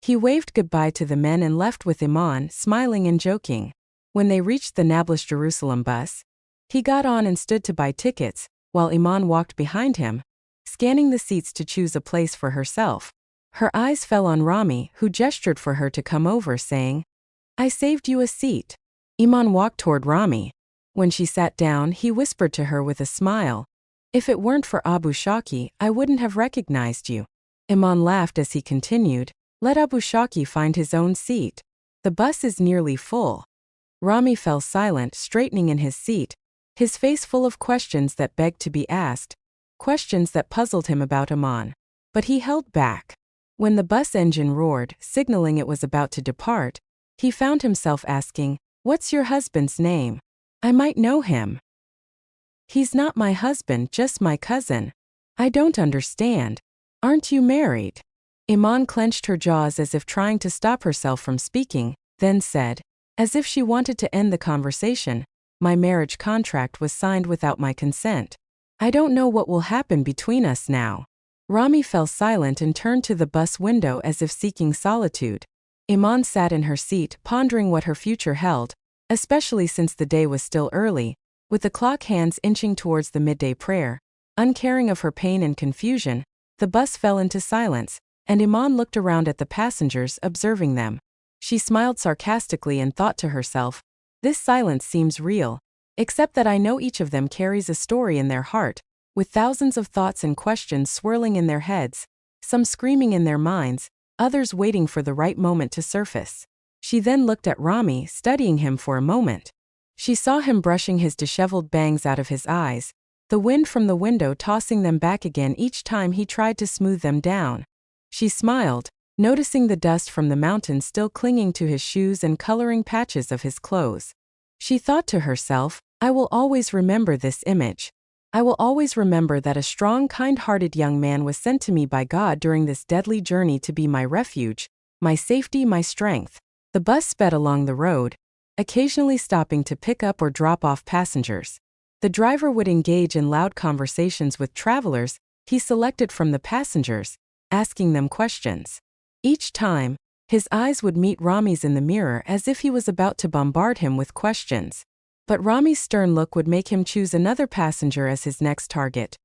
He waved goodbye to the men and left with Iman, smiling and joking. When they reached the Nablus Jerusalem bus, he got on and stood to buy tickets, while Iman walked behind him, scanning the seats to choose a place for herself. Her eyes fell on Rami, who gestured for her to come over, saying, "I saved you a seat." Iman walked toward Rami. When she sat down, he whispered to her with a smile, "If it weren't for Abu Shaki, I wouldn't have recognized you." Iman laughed as he continued, "Let Abu Shaki find his own seat. The bus is nearly full." Rami fell silent, straightening in his seat, his face full of questions that begged to be asked, questions that puzzled him about Iman. But he held back. When the bus engine roared, signaling it was about to depart, he found himself asking, "What's your husband's name? I might know him." "He's not my husband, just my cousin." "I don't understand. Aren't you married?" Iman clenched her jaws as if trying to stop herself from speaking, then said, as if she wanted to end the conversation, "My marriage contract was signed without my consent. I don't know what will happen between us now." Rami fell silent and turned to the bus window as if seeking solitude. Iman sat in her seat, pondering what her future held, especially since the day was still early, with the clock hands inching towards the midday prayer. Uncaring of her pain and confusion, the bus fell into silence, and Iman looked around at the passengers, observing them. She smiled sarcastically and thought to herself, "This silence seems real. except that I know each of them carries a story in their heart, with thousands of thoughts and questions swirling in their heads, some screaming in their minds, others waiting for the right moment to surface. She then looked at Rami, studying him for a moment. She saw him brushing his disheveled bangs out of his eyes, the wind from the window tossing them back again each time he tried to smooth them down. She smiled, noticing the dust from the mountain still clinging to his shoes and coloring patches of his clothes. She thought to herself, I will always remember this image. I will always remember that a strong, kind-hearted young man was sent to me by God during this deadly journey to be my refuge, my safety, my strength. The bus sped along the road, occasionally stopping to pick up or drop off passengers. The driver would engage in loud conversations with travelers he selected from the passengers, asking them questions. Each time, his eyes would meet Rami's in the mirror as if he was about to bombard him with questions. But Rami's stern look would make him choose another passenger as his next target.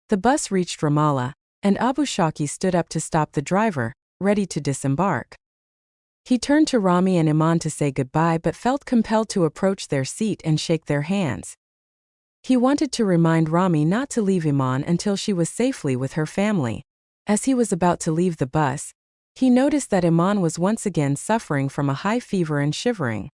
The bus reached Ramallah, and Abu Shaki stood up to stop the driver, ready to disembark. He turned to Rami and Iman to say goodbye but felt compelled to approach their seat and shake their hands. He wanted to remind Rami not to leave Iman until she was safely with her family. As he was about to leave the bus, he noticed that Iman was once again suffering from a high fever and shivering.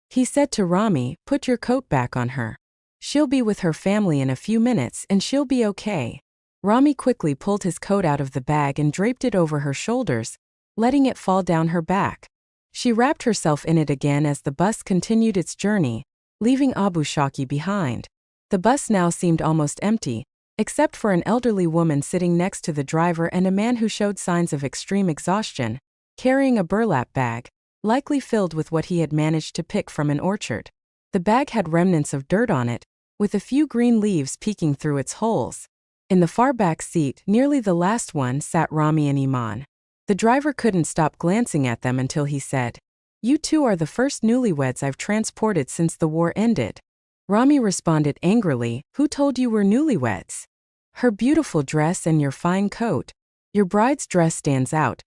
He said to Rami, "Put your coat back on her. She'll be with her family in a few minutes and she'll be okay." Rami quickly pulled his coat out of the bag and draped it over her shoulders, letting it fall down her back. She wrapped herself in it again as the bus continued its journey, leaving Abu Shaki behind. The bus now seemed almost empty, except for an elderly woman sitting next to the driver and a man who showed signs of extreme exhaustion, carrying a burlap bag, likely filled with what he had managed to pick from an orchard. The bag had remnants of dirt on it, with a few green leaves peeking through its holes. In the far back seat, nearly the last one, sat Rami and Iman. The driver couldn't stop glancing at them until he said, "You two are the first newlyweds I've transported since the war ended." Rami responded angrily, "Who told you we're newlyweds? Her beautiful dress and your fine coat. Your bride's dress stands out.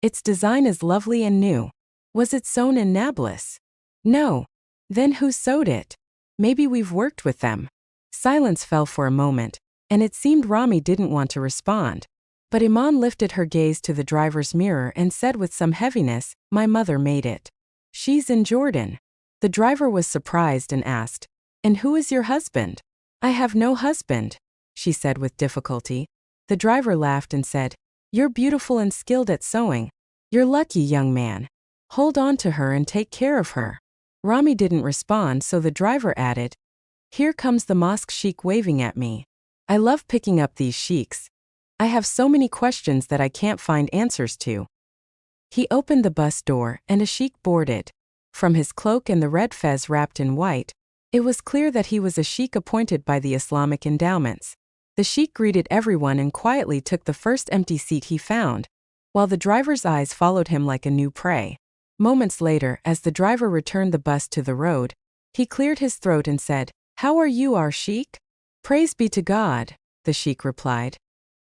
Its design is lovely and new. Was it sewn in Nablus? No. Then who sewed it? Maybe we've worked with them." Silence fell for a moment, and it seemed Rami didn't want to respond. But Iman lifted her gaze to the driver's mirror and said with some heaviness, "My mother made it. She's in Jordan." The driver was surprised and asked, "And who is your husband?" "I have no husband," she said with difficulty. The driver laughed and said, "You're beautiful and skilled at sewing. You're lucky, young man. Hold on to her and take care of her." Rami didn't respond, so the driver added, "Here comes the mosque sheikh waving at me. I love picking up these sheikhs. I have so many questions that I can't find answers to." He opened the bus door, and a sheikh boarded. From his cloak and the red fez wrapped in white, it was clear that he was a sheikh appointed by the Islamic endowments. The sheikh greeted everyone and quietly took the first empty seat he found, while the driver's eyes followed him like a new prey. Moments later, as the driver returned the bus to the road, he cleared his throat and said, "How are you, our sheikh?" "Praise be to God," the sheikh replied.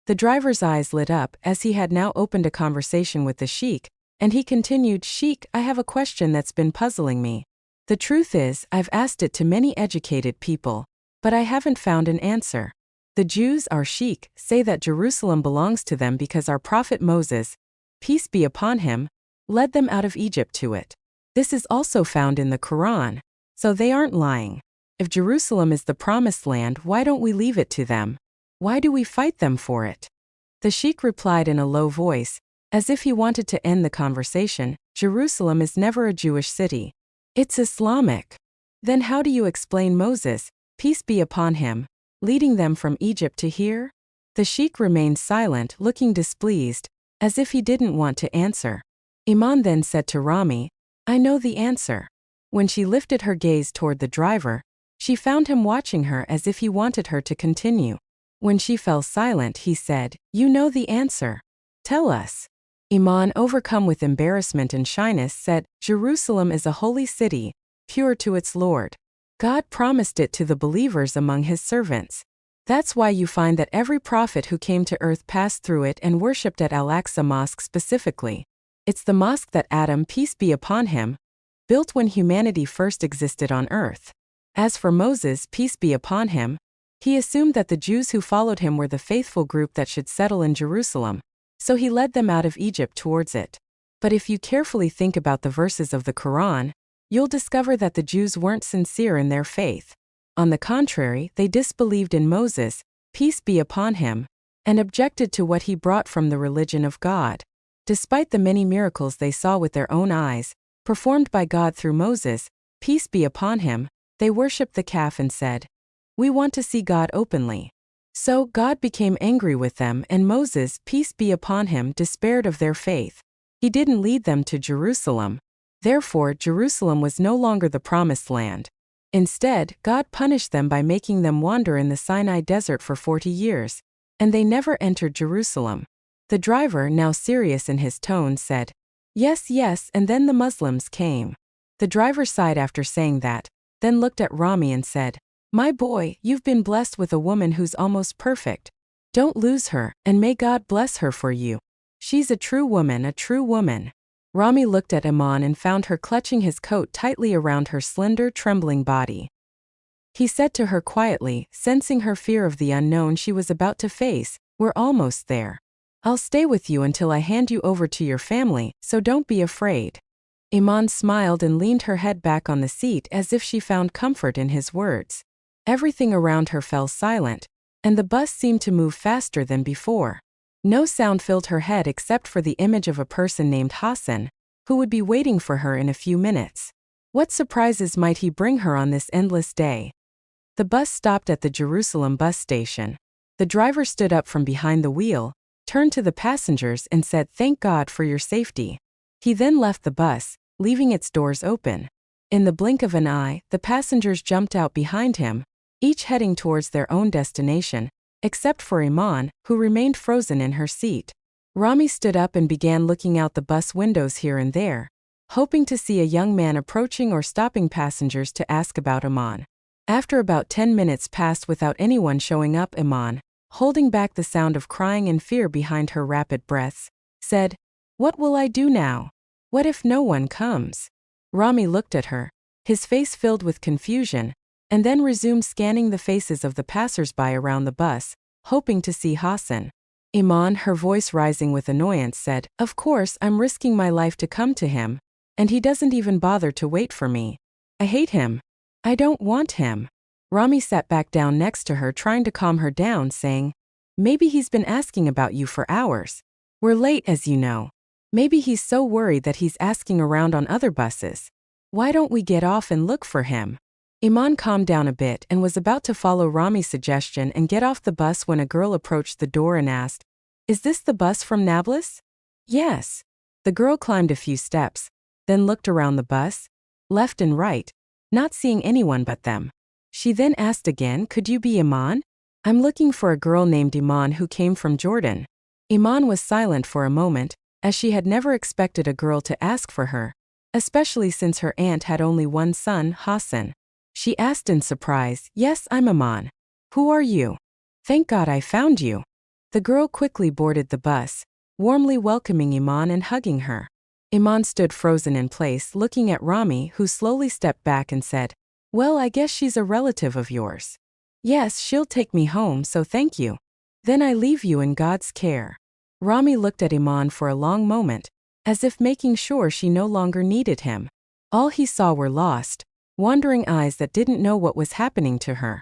The driver's eyes lit up as he had now opened a conversation with the sheikh, and he continued, "Sheikh, I have a question that's been puzzling me. The truth is, I've asked it to many educated people, but I haven't found an answer. The Jews, our sheikh, say that Jerusalem belongs to them because our prophet Moses, peace be upon him, led them out of Egypt to it. This is also found in the Quran, so they aren't lying. If Jerusalem is the promised land, why don't we leave it to them? Why do we fight them for it?" The sheikh replied in a low voice, as if he wanted to end the conversation, "Jerusalem is never a Jewish city. It's Islamic. Then how do you explain Moses, peace be upon him, leading them from Egypt to here?" The sheikh remained silent, looking displeased, as if he didn't want to answer. Iman then said to Rami, "I know the answer." When she lifted her gaze toward the driver, she found him watching her as if he wanted her to continue. When she fell silent, he said, "You know the answer. Tell us." Iman, overcome with embarrassment and shyness, said, "Jerusalem is a holy city, pure to its Lord. God promised it to the believers among his servants. That's why you find that every prophet who came to earth passed through it and worshipped at Al-Aqsa Mosque specifically. It's the mosque that Adam, peace be upon him, built when humanity first existed on earth. As for Moses, peace be upon him, he assumed that the Jews who followed him were the faithful group that should settle in Jerusalem, so he led them out of Egypt towards it. But if you carefully think about the verses of the Quran, you'll discover that the Jews weren't sincere in their faith. On the contrary, they disbelieved in Moses, peace be upon him, and objected to what he brought from the religion of God. Despite the many miracles they saw with their own eyes, performed by God through Moses, peace be upon him, they worshipped the calf and said, "We want to see God openly." So God became angry with them, and Moses, peace be upon him, despaired of their faith. He didn't lead them to Jerusalem. Therefore, Jerusalem was no longer the promised land. Instead, God punished them by making them wander in the Sinai desert for 40 years, and they never entered Jerusalem. The driver, now serious in his tone, said, "Yes, yes," and then the Muslims came. The driver sighed after saying that, then looked at Rami and said, "My boy, you've been blessed with a woman who's almost perfect. Don't lose her, and may God bless her for you. She's a true woman, a true woman." Rami looked at Iman and found her clutching his coat tightly around her slender, trembling body. He said to her quietly, sensing her fear of the unknown she was about to face, "We're almost there. I'll stay with you until I hand you over to your family, so don't be afraid." Iman smiled and leaned her head back on the seat as if she found comfort in his words. Everything around her fell silent, and the bus seemed to move faster than before. No sound filled her head except for the image of a person named Hassan, who would be waiting for her in a few minutes. What surprises might he bring her on this endless day? The bus stopped at the Jerusalem bus station. The driver stood up from behind the wheel, turned to the passengers and said, "Thank God for your safety." He then left the bus, leaving its doors open. In the blink of an eye, the passengers jumped out behind him, each heading towards their own destination, except for Iman, who remained frozen in her seat. Rami stood up and began looking out the bus windows here and there, hoping to see a young man approaching or stopping passengers to ask about Iman. After about 10 minutes passed without anyone showing up, Iman, holding back the sound of crying and fear behind her rapid breaths, said, "What will I do now? What if no one comes?" Rami looked at her, his face filled with confusion, and then resumed scanning the faces of the passers-by around the bus, hoping to see Hassan. Iman, her voice rising with annoyance, said, "Of course I'm risking my life to come to him, and he doesn't even bother to wait for me. I hate him. I don't want him." Rami sat back down next to her, trying to calm her down, saying, "Maybe he's been asking about you for hours. We're late, as you know. Maybe he's so worried that he's asking around on other buses. Why don't we get off and look for him?" Iman calmed down a bit and was about to follow Rami's suggestion and get off the bus when a girl approached the door and asked, "Is this the bus from Nablus?" "Yes." The girl climbed a few steps, then looked around the bus, left and right, not seeing anyone but them. She then asked again, "Could you be Iman? I'm looking for a girl named Iman who came from Jordan." Iman was silent for a moment, as she had never expected a girl to ask for her, especially since her aunt had only one son, Hassan. She asked in surprise, "Yes, I'm Iman. Who are you? Thank God I found you." The girl quickly boarded the bus, warmly welcoming Iman and hugging her. Iman stood frozen in place, looking at Rami, who slowly stepped back and said, "Well, I guess she's a relative of yours." "Yes, she'll take me home, so thank you. Then I leave you in God's care." Rami looked at Iman for a long moment, as if making sure she no longer needed him. All he saw were lost, wandering eyes that didn't know what was happening to her.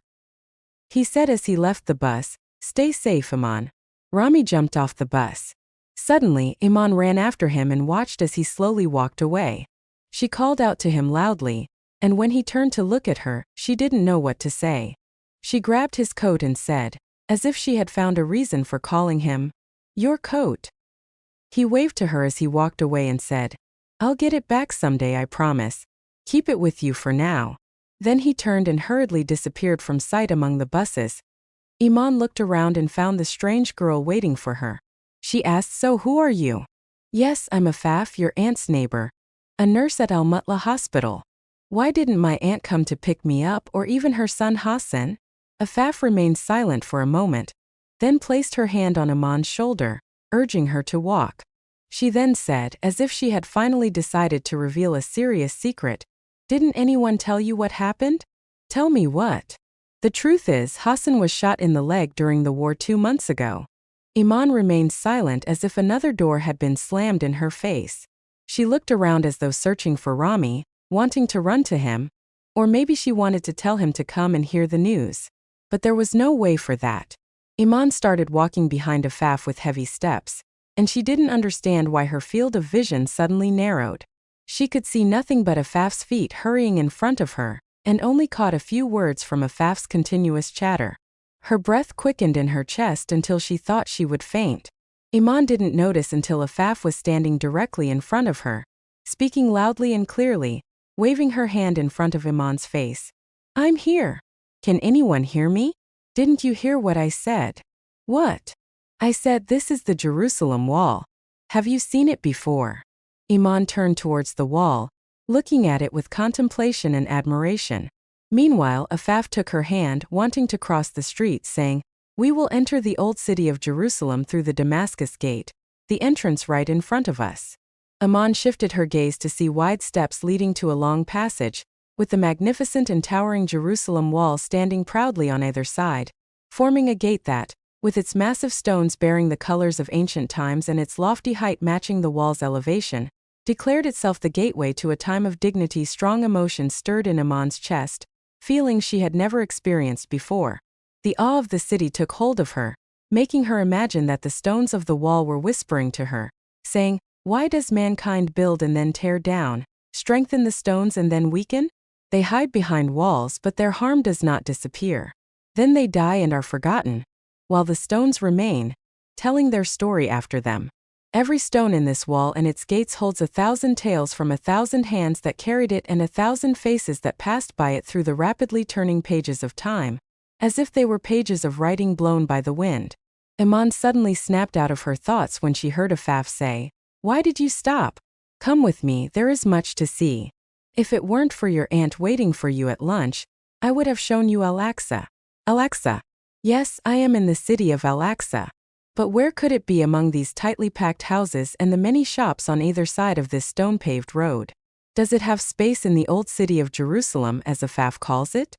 He said as he left the bus, "Stay safe, Iman." Rami jumped off the bus. Suddenly, Iman ran after him and watched as he slowly walked away. She called out to him loudly, and when he turned to look at her, she didn't know what to say. She grabbed his coat and said, as if she had found a reason for calling him, "Your coat." He waved to her as he walked away and said, "I'll get it back someday, I promise. Keep it with you for now." Then he turned and hurriedly disappeared from sight among the buses. Iman looked around and found the strange girl waiting for her. She asked, "So who are you?" "Yes, I'm Afaf, your aunt's neighbor, a nurse at Al-Mutla Hospital. Why didn't my aunt come to pick me up, or even her son Hassan?" Afaf remained silent for a moment, then placed her hand on Iman's shoulder, urging her to walk. She then said, as if she had finally decided to reveal a serious secret, "Didn't anyone tell you what happened?" Tell me what? The truth is, Hassan was shot in the leg during the war 2 months ago. Iman remained silent as if another door had been slammed in her face. She looked around as though searching for Rami, wanting to run to him, or maybe she wanted to tell him to come and hear the news. But there was no way for that. Iman started walking behind Afaf with heavy steps, and she didn't understand why her field of vision suddenly narrowed. She could see nothing but Afaf's feet hurrying in front of her, and only caught a few words from Afaf's continuous chatter. Her breath quickened in her chest until she thought she would faint. Iman didn't notice until Afaf was standing directly in front of her, speaking loudly and clearly, waving her hand in front of Iman's face. I'm here. Can anyone hear me? Didn't you hear what I said? What? I said this is the Jerusalem wall. Have you seen it before? Iman turned towards the wall, looking at it with contemplation and admiration. Meanwhile, Afaf took her hand, wanting to cross the street, saying, We will enter the old city of Jerusalem through the Damascus gate, the entrance right in front of us. Iman shifted her gaze to see wide steps leading to a long passage, with the magnificent and towering Jerusalem wall standing proudly on either side, forming a gate that, with its massive stones bearing the colors of ancient times and its lofty height matching the wall's elevation, declared itself the gateway to a time of dignity. Strong emotions stirred in Iman's chest, feelings she had never experienced before. The awe of the city took hold of her, making her imagine that the stones of the wall were whispering to her, saying, Why does mankind build and then tear down, strengthen the stones and then weaken? They hide behind walls, but their harm does not disappear. Then they die and are forgotten, while the stones remain, telling their story after them. Every stone in this wall and its gates holds 1,000 tales from 1,000 hands that carried it and 1,000 faces that passed by it through the rapidly turning pages of time, as if they were pages of writing blown by the wind. Iman suddenly snapped out of her thoughts when she heard Afaf say, Why did you stop? Come with me, there is much to see. If it weren't for your aunt waiting for you at lunch, I would have shown you Al-Aqsa. Al-Aqsa. Yes, I am in the city of Al-Aqsa. But where could it be among these tightly packed houses and the many shops on either side of this stone-paved road? Does it have space in the old city of Jerusalem, as Afaf calls it?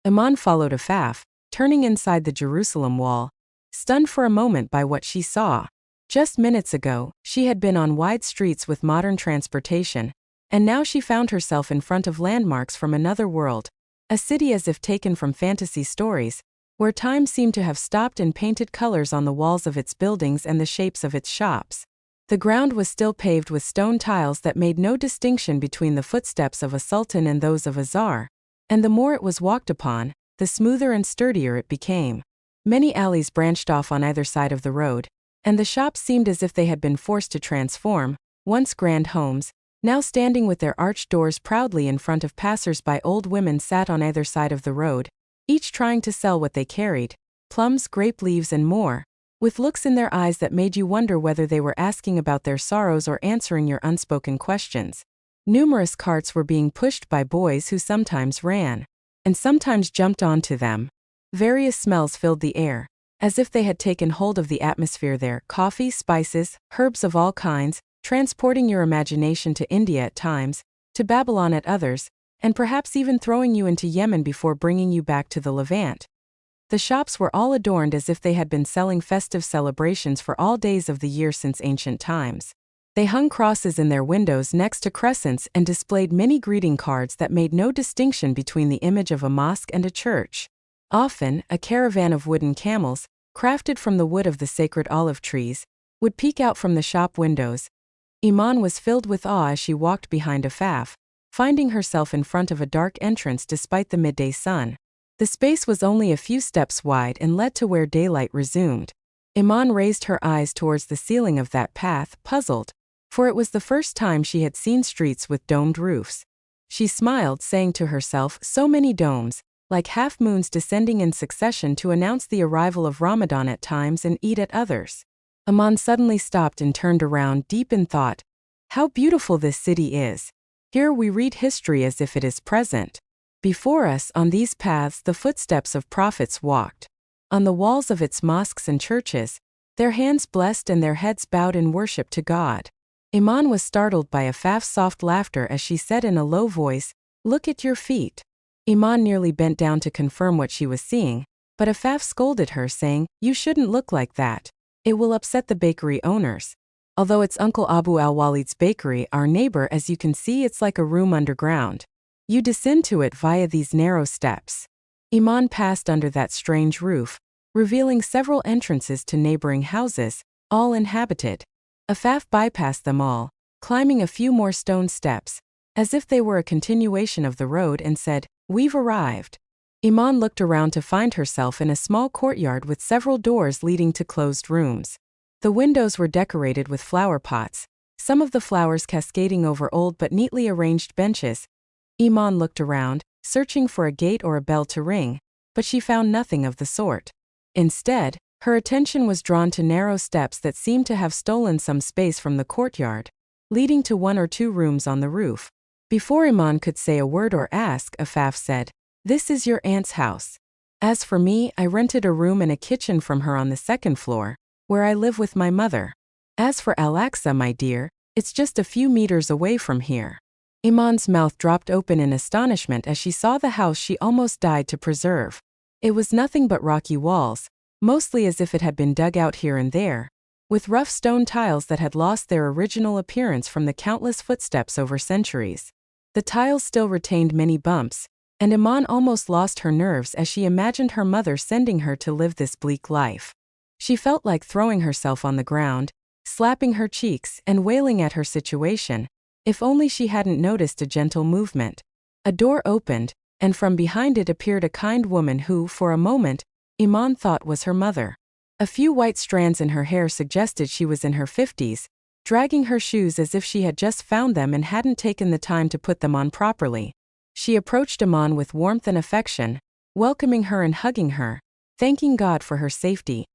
Iman followed Afaf, turning inside the Jerusalem wall, stunned for a moment by what she saw. Just minutes ago, she had been on wide streets with modern transportation, and now she found herself in front of landmarks from another world, a city as if taken from fantasy stories, where time seemed to have stopped and painted colors on the walls of its buildings and the shapes of its shops. The ground was still paved with stone tiles that made no distinction between the footsteps of a sultan and those of a czar, and the more it was walked upon, the smoother and sturdier it became. Many alleys branched off on either side of the road, and the shops seemed as if they had been forced to transform, once grand homes, now standing with their arched doors proudly in front of passers-by. Old women sat on either side of the road, each trying to sell what they carried, plums, grape leaves and more, with looks in their eyes that made you wonder whether they were asking about their sorrows or answering your unspoken questions. Numerous carts were being pushed by boys who sometimes ran, and sometimes jumped onto them. Various smells filled the air, as if they had taken hold of the atmosphere there: coffee, spices, herbs of all kinds, transporting your imagination to India at times, to Babylon at others, and perhaps even throwing you into Yemen before bringing you back to the Levant. The shops were all adorned as if they had been selling festive celebrations for all days of the year since ancient times. They hung crosses in their windows next to crescents and displayed many greeting cards that made no distinction between the image of a mosque and a church. Often, a caravan of wooden camels, crafted from the wood of the sacred olive trees, would peek out from the shop windows. Iman was filled with awe as she walked behind Afaf, finding herself in front of a dark entrance despite the midday sun. The space was only a few steps wide and led to where daylight resumed. Iman raised her eyes towards the ceiling of that path, puzzled, for it was the first time she had seen streets with domed roofs. She smiled, saying to herself, so many domes, like half-moons descending in succession to announce the arrival of Ramadan at times and Eid at others. Iman suddenly stopped and turned around, deep in thought. How beautiful this city is! Here we read history as if it is present. Before us, on these paths, the footsteps of prophets walked. On the walls of its mosques and churches, their hands blessed and their heads bowed in worship to God. Iman was startled by Afaf's soft laughter as she said in a low voice, Look at your feet. Iman nearly bent down to confirm what she was seeing, but Afaf scolded her, saying, "You shouldn't look like that. It will upset the bakery owners. Although it's Uncle Abu al-Walid's bakery, our neighbor, as you can see, it's like a room underground. You descend to it via these narrow steps." Iman passed under that strange roof, revealing several entrances to neighboring houses, all inhabited. Afaf bypassed them all, climbing a few more stone steps, as if they were a continuation of the road, and said, "We've arrived." Iman looked around to find herself in a small courtyard with several doors leading to closed rooms. The windows were decorated with flower pots, some of the flowers cascading over old but neatly arranged benches. Iman looked around, searching for a gate or a bell to ring, but she found nothing of the sort. Instead, her attention was drawn to narrow steps that seemed to have stolen some space from the courtyard, leading to one or two rooms on the roof. Before Iman could say a word or ask, Afaf said, "This is your aunt's house. As for me, I rented a room and a kitchen from her on the second floor, where I live with my mother. As for Al-Aqsa, my dear, it's just a few meters away from here." Iman's mouth dropped open in astonishment as she saw the house she almost died to preserve. It was nothing but rocky walls, mostly as if it had been dug out here and there, with rough stone tiles that had lost their original appearance from the countless footsteps over centuries. The tiles still retained many bumps, and Iman almost lost her nerves as she imagined her mother sending her to live this bleak life. She felt like throwing herself on the ground, slapping her cheeks, and wailing at her situation, if only she hadn't noticed a gentle movement. A door opened, and from behind it appeared a kind woman who, for a moment, Iman thought was her mother. A few white strands in her hair suggested she was in her 50s, dragging her shoes as if she had just found them and hadn't taken the time to put them on properly. She approached Iman with warmth and affection, welcoming her and hugging her, thanking God for her safety.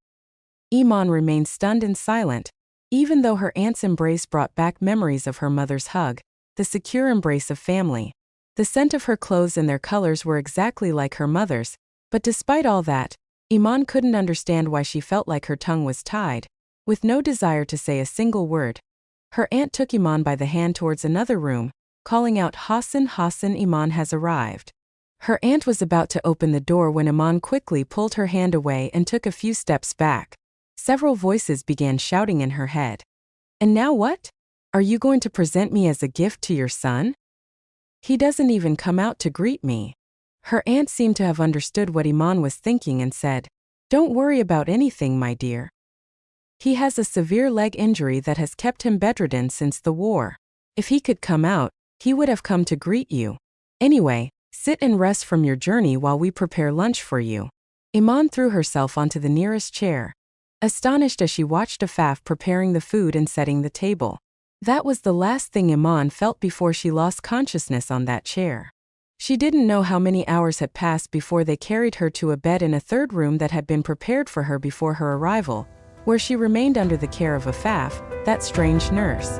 Iman remained stunned and silent, even though her aunt's embrace brought back memories of her mother's hug, the secure embrace of family. The scent of her clothes and their colors were exactly like her mother's, but despite all that, Iman couldn't understand why she felt like her tongue was tied, with no desire to say a single word. Her aunt took Iman by the hand towards another room, calling out, "Hassan, Hassan, Iman has arrived." Her aunt was about to open the door when Iman quickly pulled her hand away and took a few steps back. Several voices began shouting in her head. "And now what? Are you going to present me as a gift to your son? He doesn't even come out to greet me." Her aunt seemed to have understood what Iman was thinking and said, "Don't worry about anything, my dear. He has a severe leg injury that has kept him bedridden since the war. If he could come out, he would have come to greet you. Anyway, sit and rest from your journey while we prepare lunch for you." Iman threw herself onto the nearest chair, astonished as she watched Afaf preparing the food and setting the table. That was the last thing Iman felt before she lost consciousness on that chair. She didn't know how many hours had passed before they carried her to a bed in a third room that had been prepared for her before her arrival, where she remained under the care of Afaf, that strange nurse.